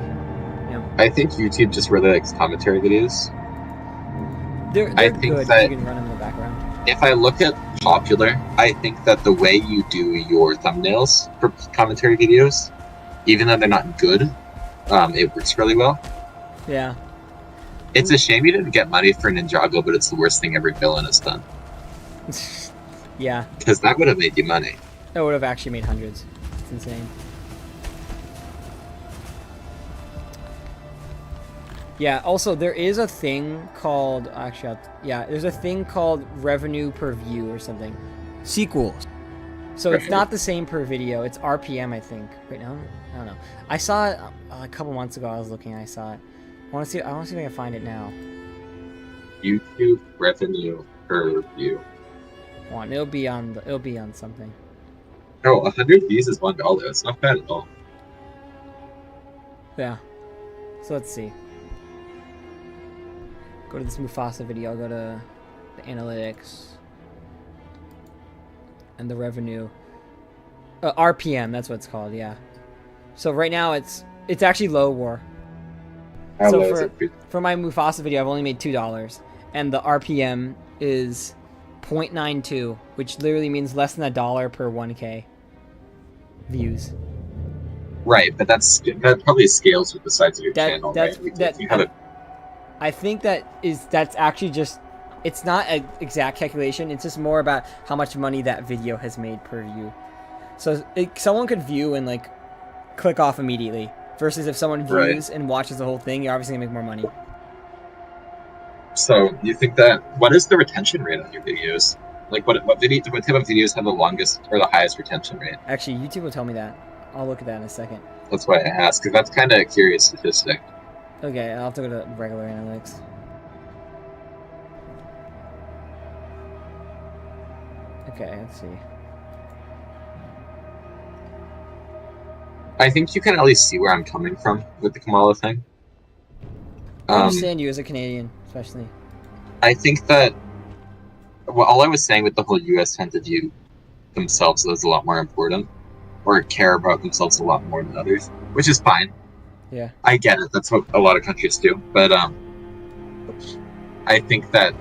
You know? I think YouTube just really likes commentary videos. They're I think good. that You can run them in the background. If I look at popular, I think that the way you do your thumbnails for commentary videos, even though they're not good, it works really well. Yeah. It's a shame you didn't get money for Ninjago, but it's the worst thing every villain has done. Yeah. Because that would have made you money. That would have actually made hundreds. It's insane. Yeah, also, there is a thing called... there's a thing called revenue per view or something. Sequels. So it's not the same per video. It's RPM, I think. Wait, no? I don't know. I saw it a couple months ago. I was looking. I saw it. I want to see if I can find it now. YouTube revenue per view. It'll be on something. Oh, 100 views is $1. It's not bad at all. Yeah. So let's see. Go to this Mufasa video. I'll go to the analytics and the revenue. RPM, that's what it's called. Yeah. So right now it's actually low war. How So low is it? for my Mufasa video, I've only made $2, and the RPM is 0.92, which literally means less than $1 per 1K views. Right, but that probably scales with the size of your channel, right? If you have a I think that's actually just, it's not an exact calculation. It's just more about how much money that video has made per view. So someone could view and like click off immediately, versus if someone views and watches the whole thing, you're obviously gonna make more money. So you think that what is the retention rate on your videos? Like what type of videos have the longest or the highest retention rate? Actually, YouTube will tell me that. I'll look at that in a second. That's why I asked, because that's kind of a curious statistic. Okay, I'll have to go to regular analytics. Okay, let's see. I think you can at least see where I'm coming from with the Kamala thing. I understand you as a Canadian, especially. I think that all I was saying with the whole U.S. tend to view themselves as a lot more important, or care about themselves a lot more than others, which is fine. Yeah. I get it. That's what a lot of countries do. But I think that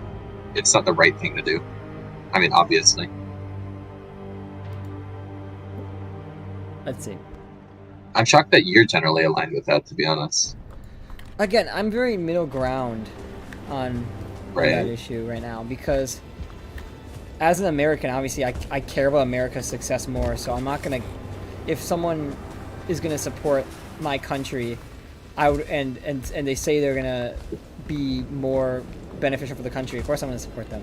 it's not the right thing to do. I mean, obviously. Let's see. I'm shocked that you're generally aligned with that, to be honest. Again, I'm very middle ground on that issue right now, because as an American, obviously, I care about America's success more, so I'm not going to... If someone is going to support my country, I would, and they say they're going to be more beneficial for the country, of course I'm going to support them.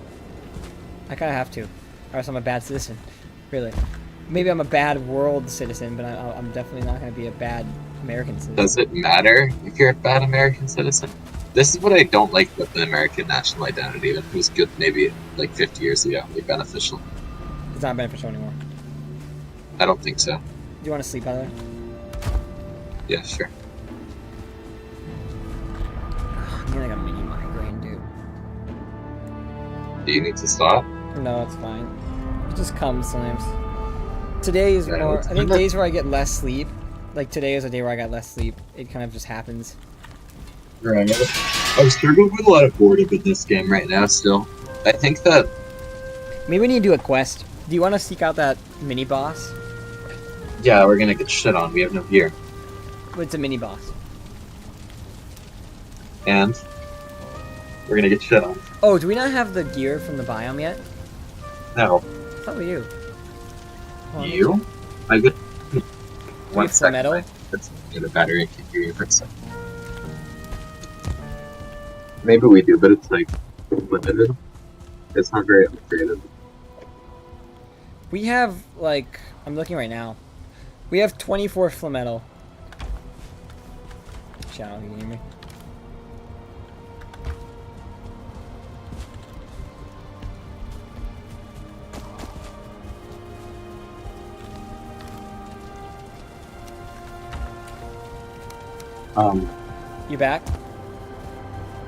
I kind of have to, or else I'm a bad citizen, really. Maybe I'm a bad world citizen, but I'm definitely not going to be a bad American citizen. Does it matter if you're a bad American citizen? This is what I don't like with the American national identity. It was good maybe like 50 years ago, like beneficial. It's not beneficial anymore. I don't think so. Do you want to sleep, by the way? Yeah, sure. I'm getting like a mini migraine, dude. Do you need to stop? No, it's fine. It just comes sometimes. Today is more... I think days where I get less sleep, like today is a day where I got less sleep. It kind of just happens. Right. I'm struggling with a lot of boredom in this game right now still. I think that... Maybe we need to do a quest. Do you want to seek out that mini-boss? Yeah, we're gonna get shit on. We have no gear. It's a mini-boss. And? We're gonna get shit on. Oh, do we not have the gear from the biome yet? No. I thought we do. You? I get... One second. Metal? Let's get a battery and keep you for a second. Maybe we do, but it's like limited. It's not very upgraded. We have like, I'm looking right now. We have 24 flametal. Shadow, can you hear me? You back?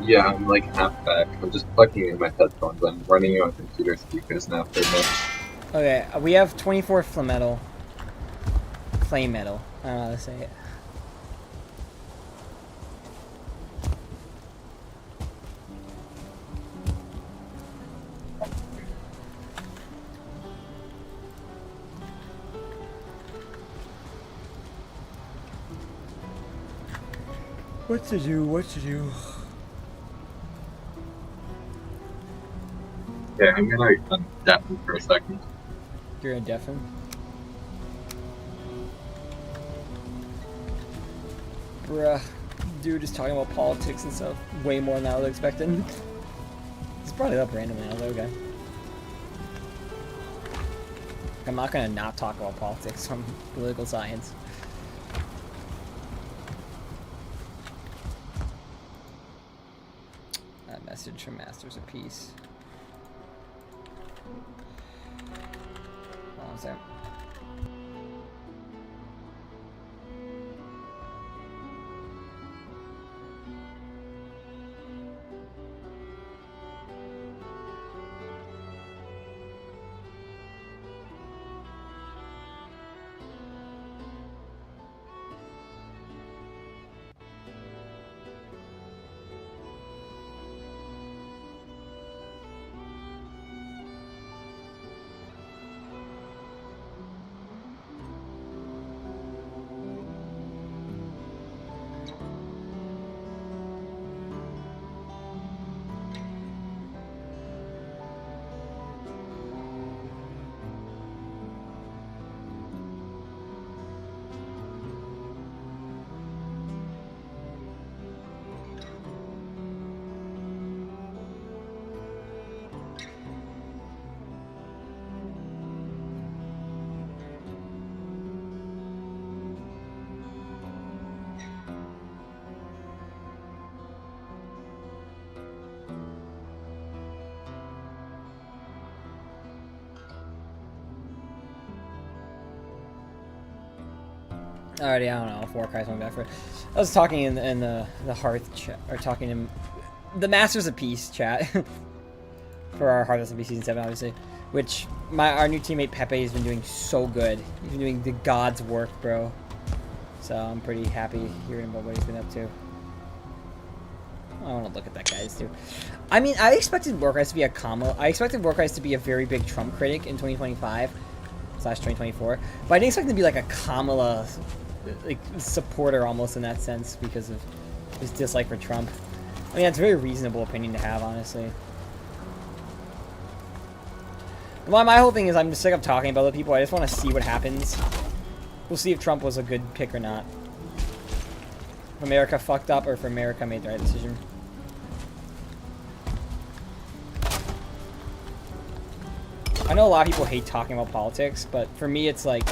Yeah, I'm like half back. I'm just plugging in my headphones. I'm running on computer speakers now for much. Okay, we have 24 flametal. Flame metal. I don't know how to say it. What to do? What to do? Okay, I'm gonna undeafen for a second. You're a deafen? Bruh. Dude is talking about politics and stuff way more than I was expecting. He's brought it up randomly, I was like, okay. I'm not gonna not talk about politics from political science. That message from Masters of Peace. Hold on a second. Alrighty, I don't know if Warcry's went back for it. I was talking in the Hearth chat, or talking in the Masters of Peace chat for our Hearth SMP Season 7, obviously. Which, our new teammate Pepe has been doing so good. He's been doing the God's work, bro. So I'm pretty happy hearing about what he's been up to. I want to look at that guy's too. I mean, I expected Warcry to be a Kamala. I expected Warcry to be a very big Trump critic in 2025/2024. But I didn't expect him to be like a Kamala like supporter almost in that sense because of his dislike for Trump. I mean, that's a very reasonable opinion to have, honestly. Well, my whole thing is I'm just sick of talking about other people. I just want to see what happens. We'll see if Trump was a good pick or not. If America fucked up or if America made the right decision. I know a lot of people hate talking about politics, but for me it's like,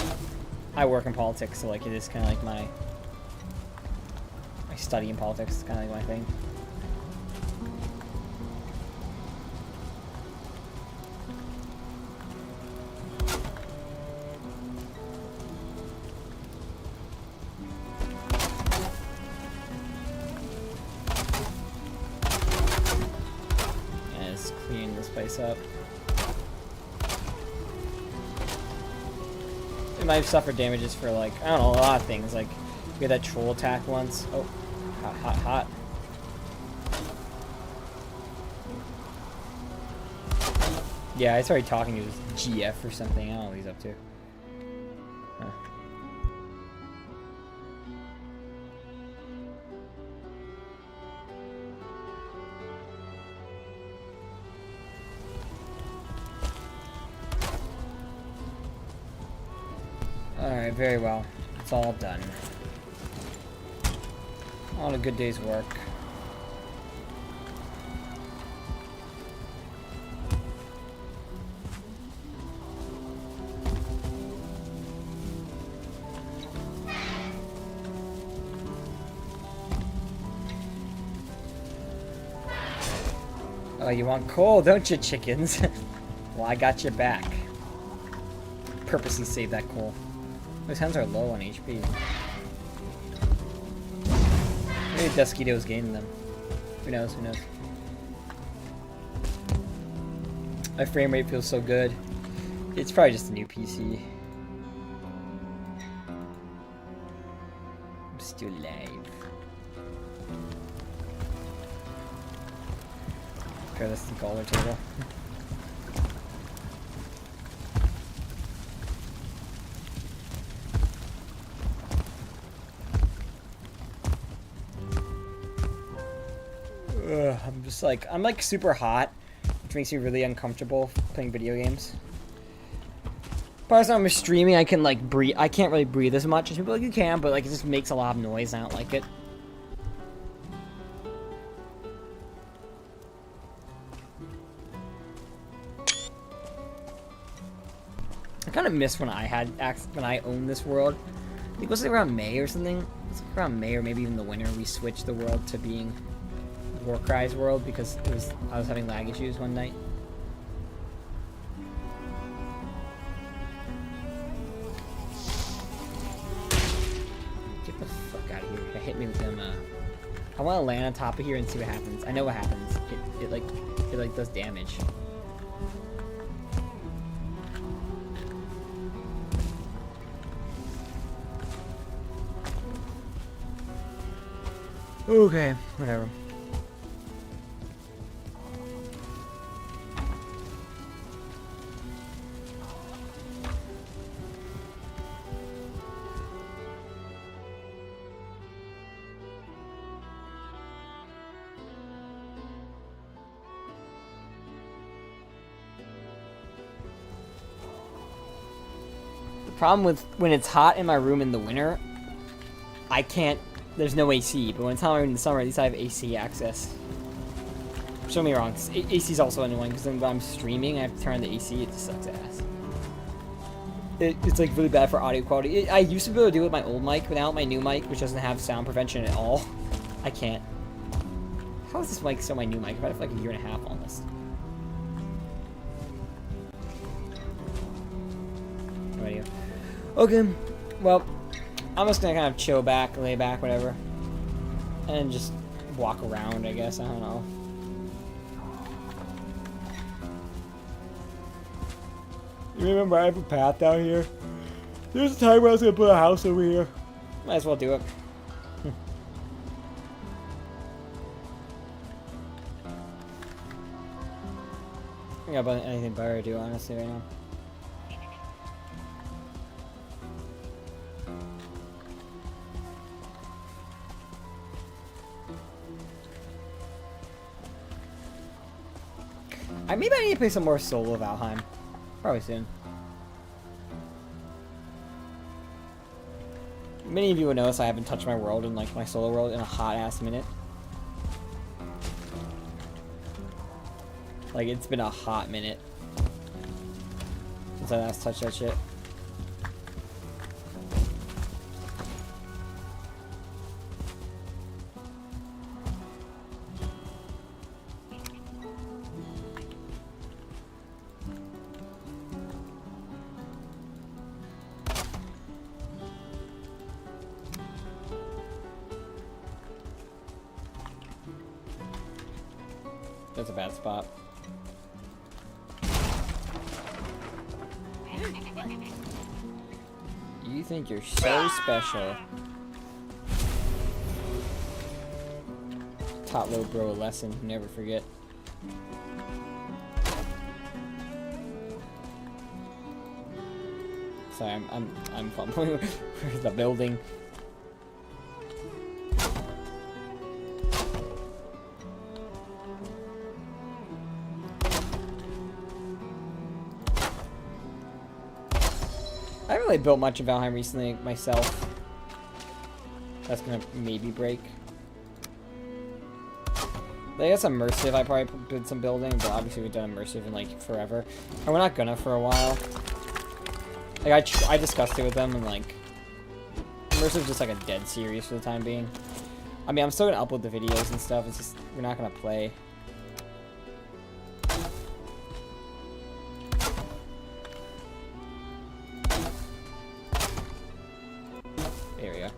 I work in politics, so like it is kind of like my study in politics is kind of like my thing. Yeah, just cleaning this place up. It might have suffered damages for like, I don't know, a lot of things. Like, we had that troll attack once. Oh, hot, hot, hot. Yeah, I started talking to his GF or something. I don't know what he's up to. Huh. Alright, very well. It's all done. All a good day's work. Oh, you want coal, don't you, chickens? Well, I got your back. Purposely save that coal. Those hands are low on HP. Maybe Duskito's gaining them. Who knows, who knows. My frame rate feels so good. It's probably just a new PC. I'm still alive. Pair this to the caller table. I'm just like, I'm like super hot, which makes me really uncomfortable playing video games. Part of I'm streaming, I can like breathe. I can't really breathe as much as people like you can, but like it just makes a lot of noise. And I don't like it. I kind of miss when I owned this world. I think it was like around May or something. It was like around May or maybe even the winter. We switched the world to being Warcry's world because I was having lag issues one night. Get the fuck out of here! It hit me with them. I want to land on top of here and see what happens. I know what happens. It like does damage. Okay, whatever. Problem with when it's hot in my room in the winter, I can't. There's no AC, but when it's hot in the summer, at least I have AC access. Don't get me wrong, AC is also annoying because then when I'm streaming, I have to turn on the AC. It just sucks ass. It's like really bad for audio quality. I used to be able to do it with my old mic, but now with my new mic, which doesn't have sound prevention at all, I can't. How is this mic still my new mic? I've had it for like a year and a half almost. No idea. Okay, well, I'm just gonna kind of chill back, lay back, whatever. And just walk around, I guess. I don't know. You remember I have a path down here? There's a time where I was gonna put a house over here. Might as well do it. I think I've anything better to do, honestly, right now. Maybe I need to play some more solo Valheim. Probably soon. Many of you will notice I haven't touched my world in like my solo world in a hot ass minute. Like it's been a hot minute since I last touched that shit. That's a bad spot. You think you're so special. Taught little bro a lesson, never forget. Sorry, I'm fumbling with the building. I haven't really built much of Valheim recently myself. That's gonna maybe break. I guess immersive, I probably did some building, but obviously we've done immersive in like forever. And we're not gonna for a while. Like I discussed it with them and like immersive is just like a dead series for the time being. I mean I'm still gonna upload the videos and stuff, it's just we're not gonna play. There we go.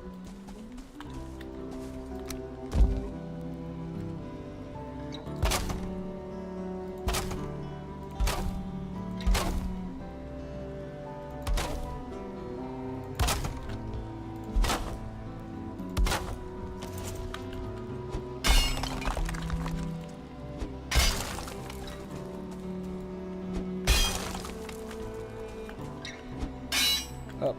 Oh.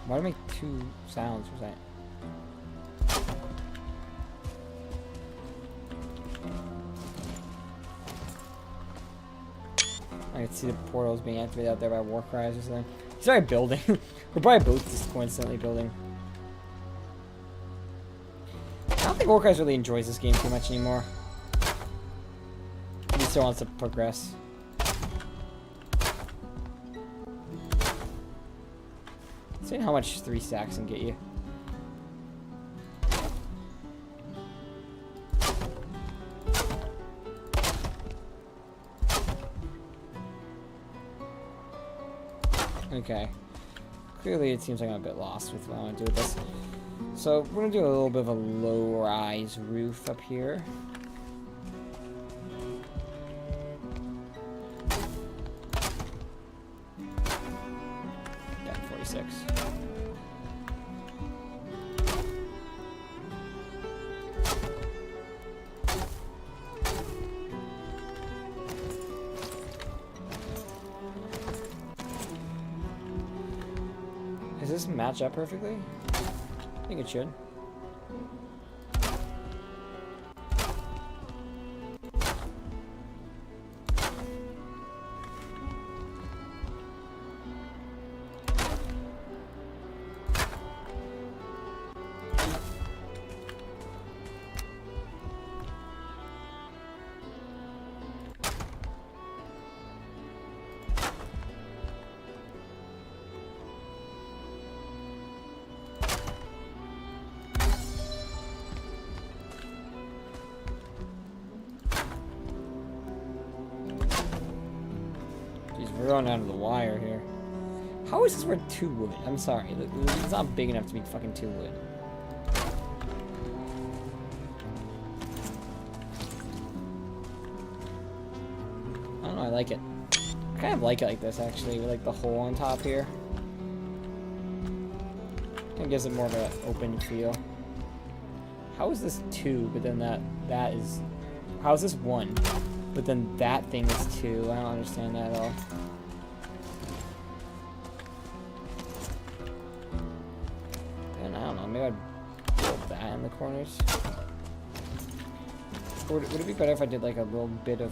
Why do I make two sounds? What's that? I can see the portals being activated out there by war cries or something. He started building. We're probably both just coincidentally building. I don't think war cries really enjoys this game too much anymore. He still wants to progress. Seeing how much 3 stacks can get you. Okay. Clearly it seems like I'm a bit lost with what I want to do with this. So we're going to do a little bit of a low-rise roof up here. Yeah, 46. Does this match up perfectly? I think it should. We're going down to the wire here. How is this worth 2 wood? I'm sorry. It's not big enough to be fucking 2 wood. I don't know, I like it. I kind of like it like this, actually, with like the hole on top here. It gives it more of an open feel. How is this 2, but then that is... How is this 1, but then that thing is 2? I don't understand that at all. And I don't know, maybe I'd build that in the corners. Or would it be better if I did like a little bit of...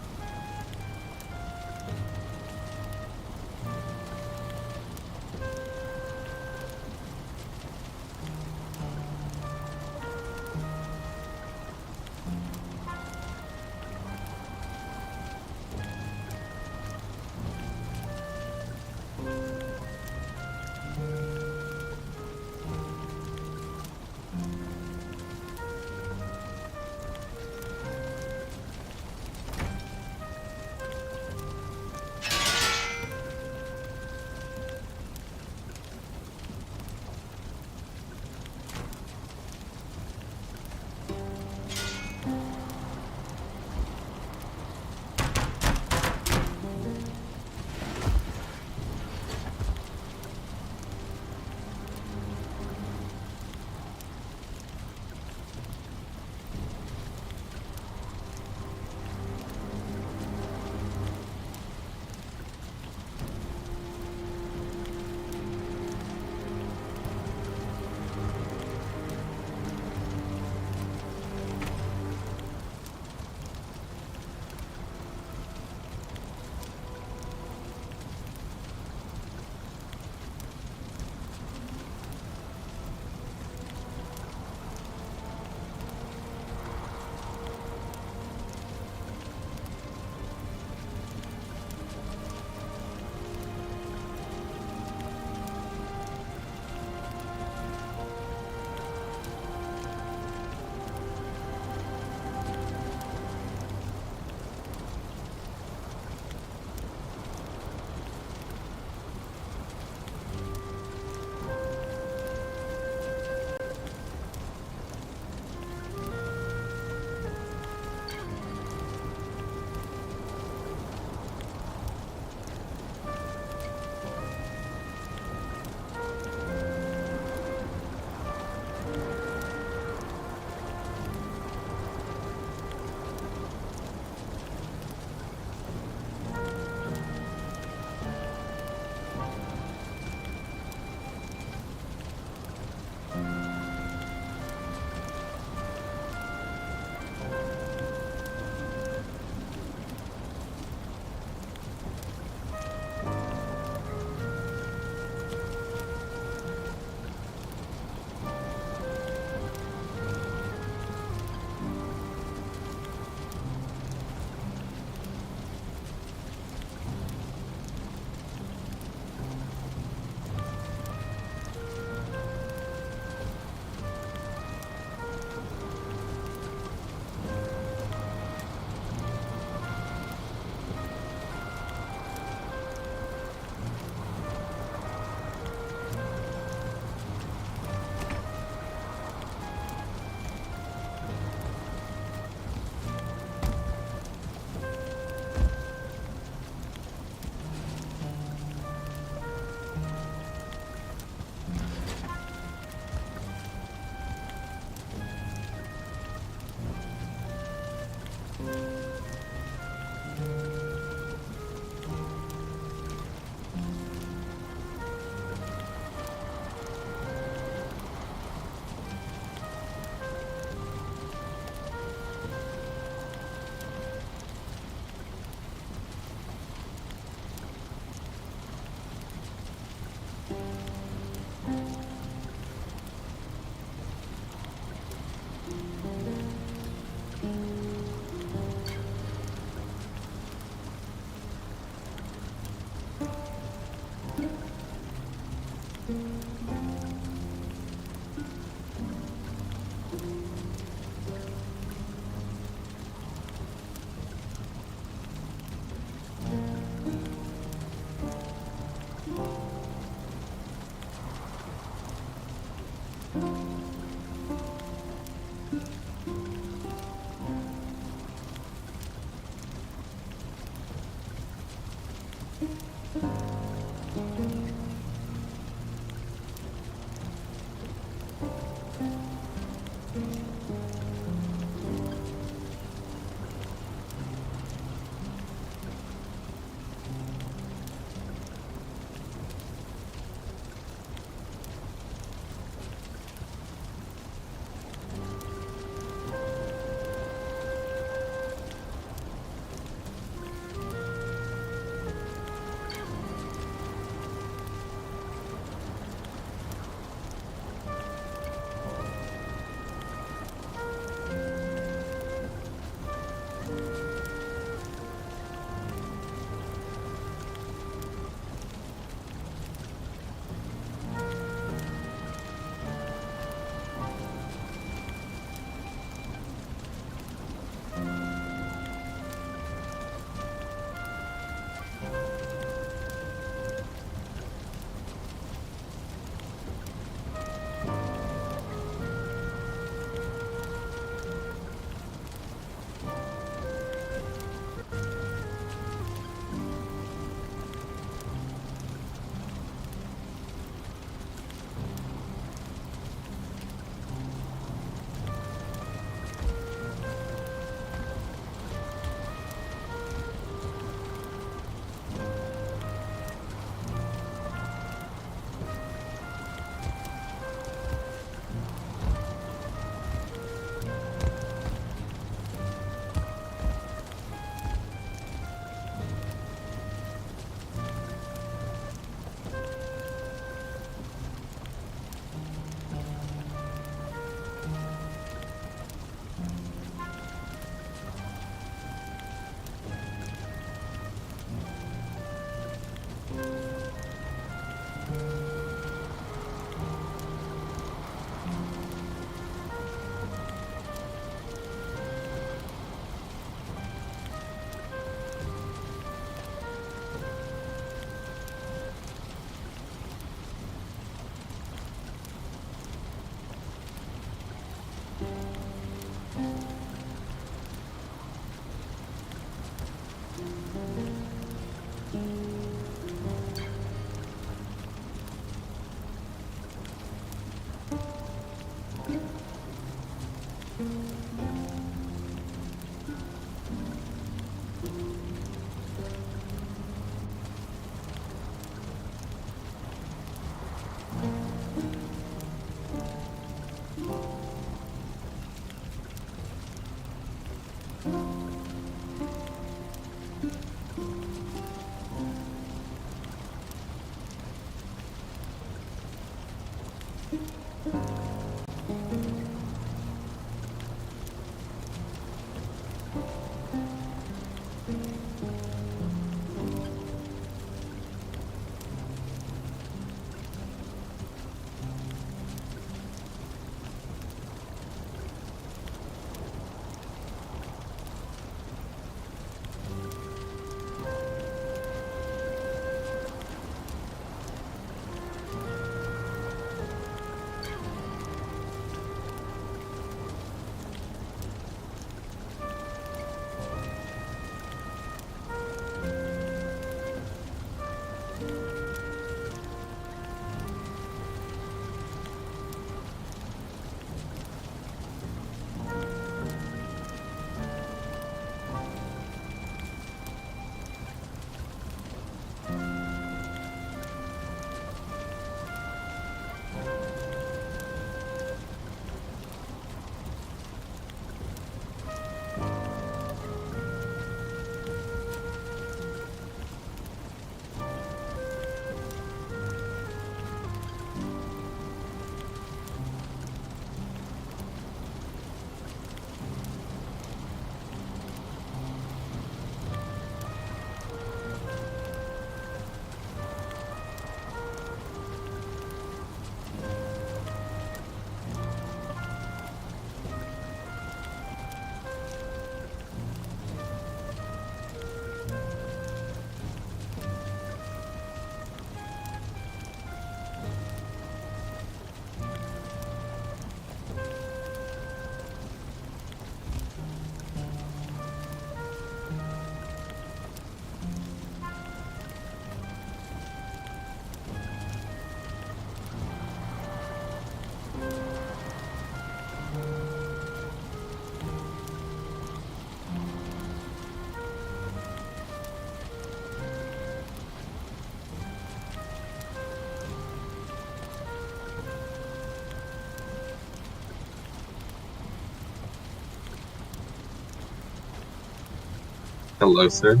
Hello, sir.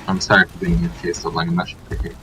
I'm sorry for being in your face so long. I'm not sure if you're here.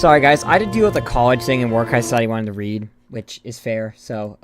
Sorry, guys. I had to deal with a college thing and work I decided I wanted to read, which is fair. So,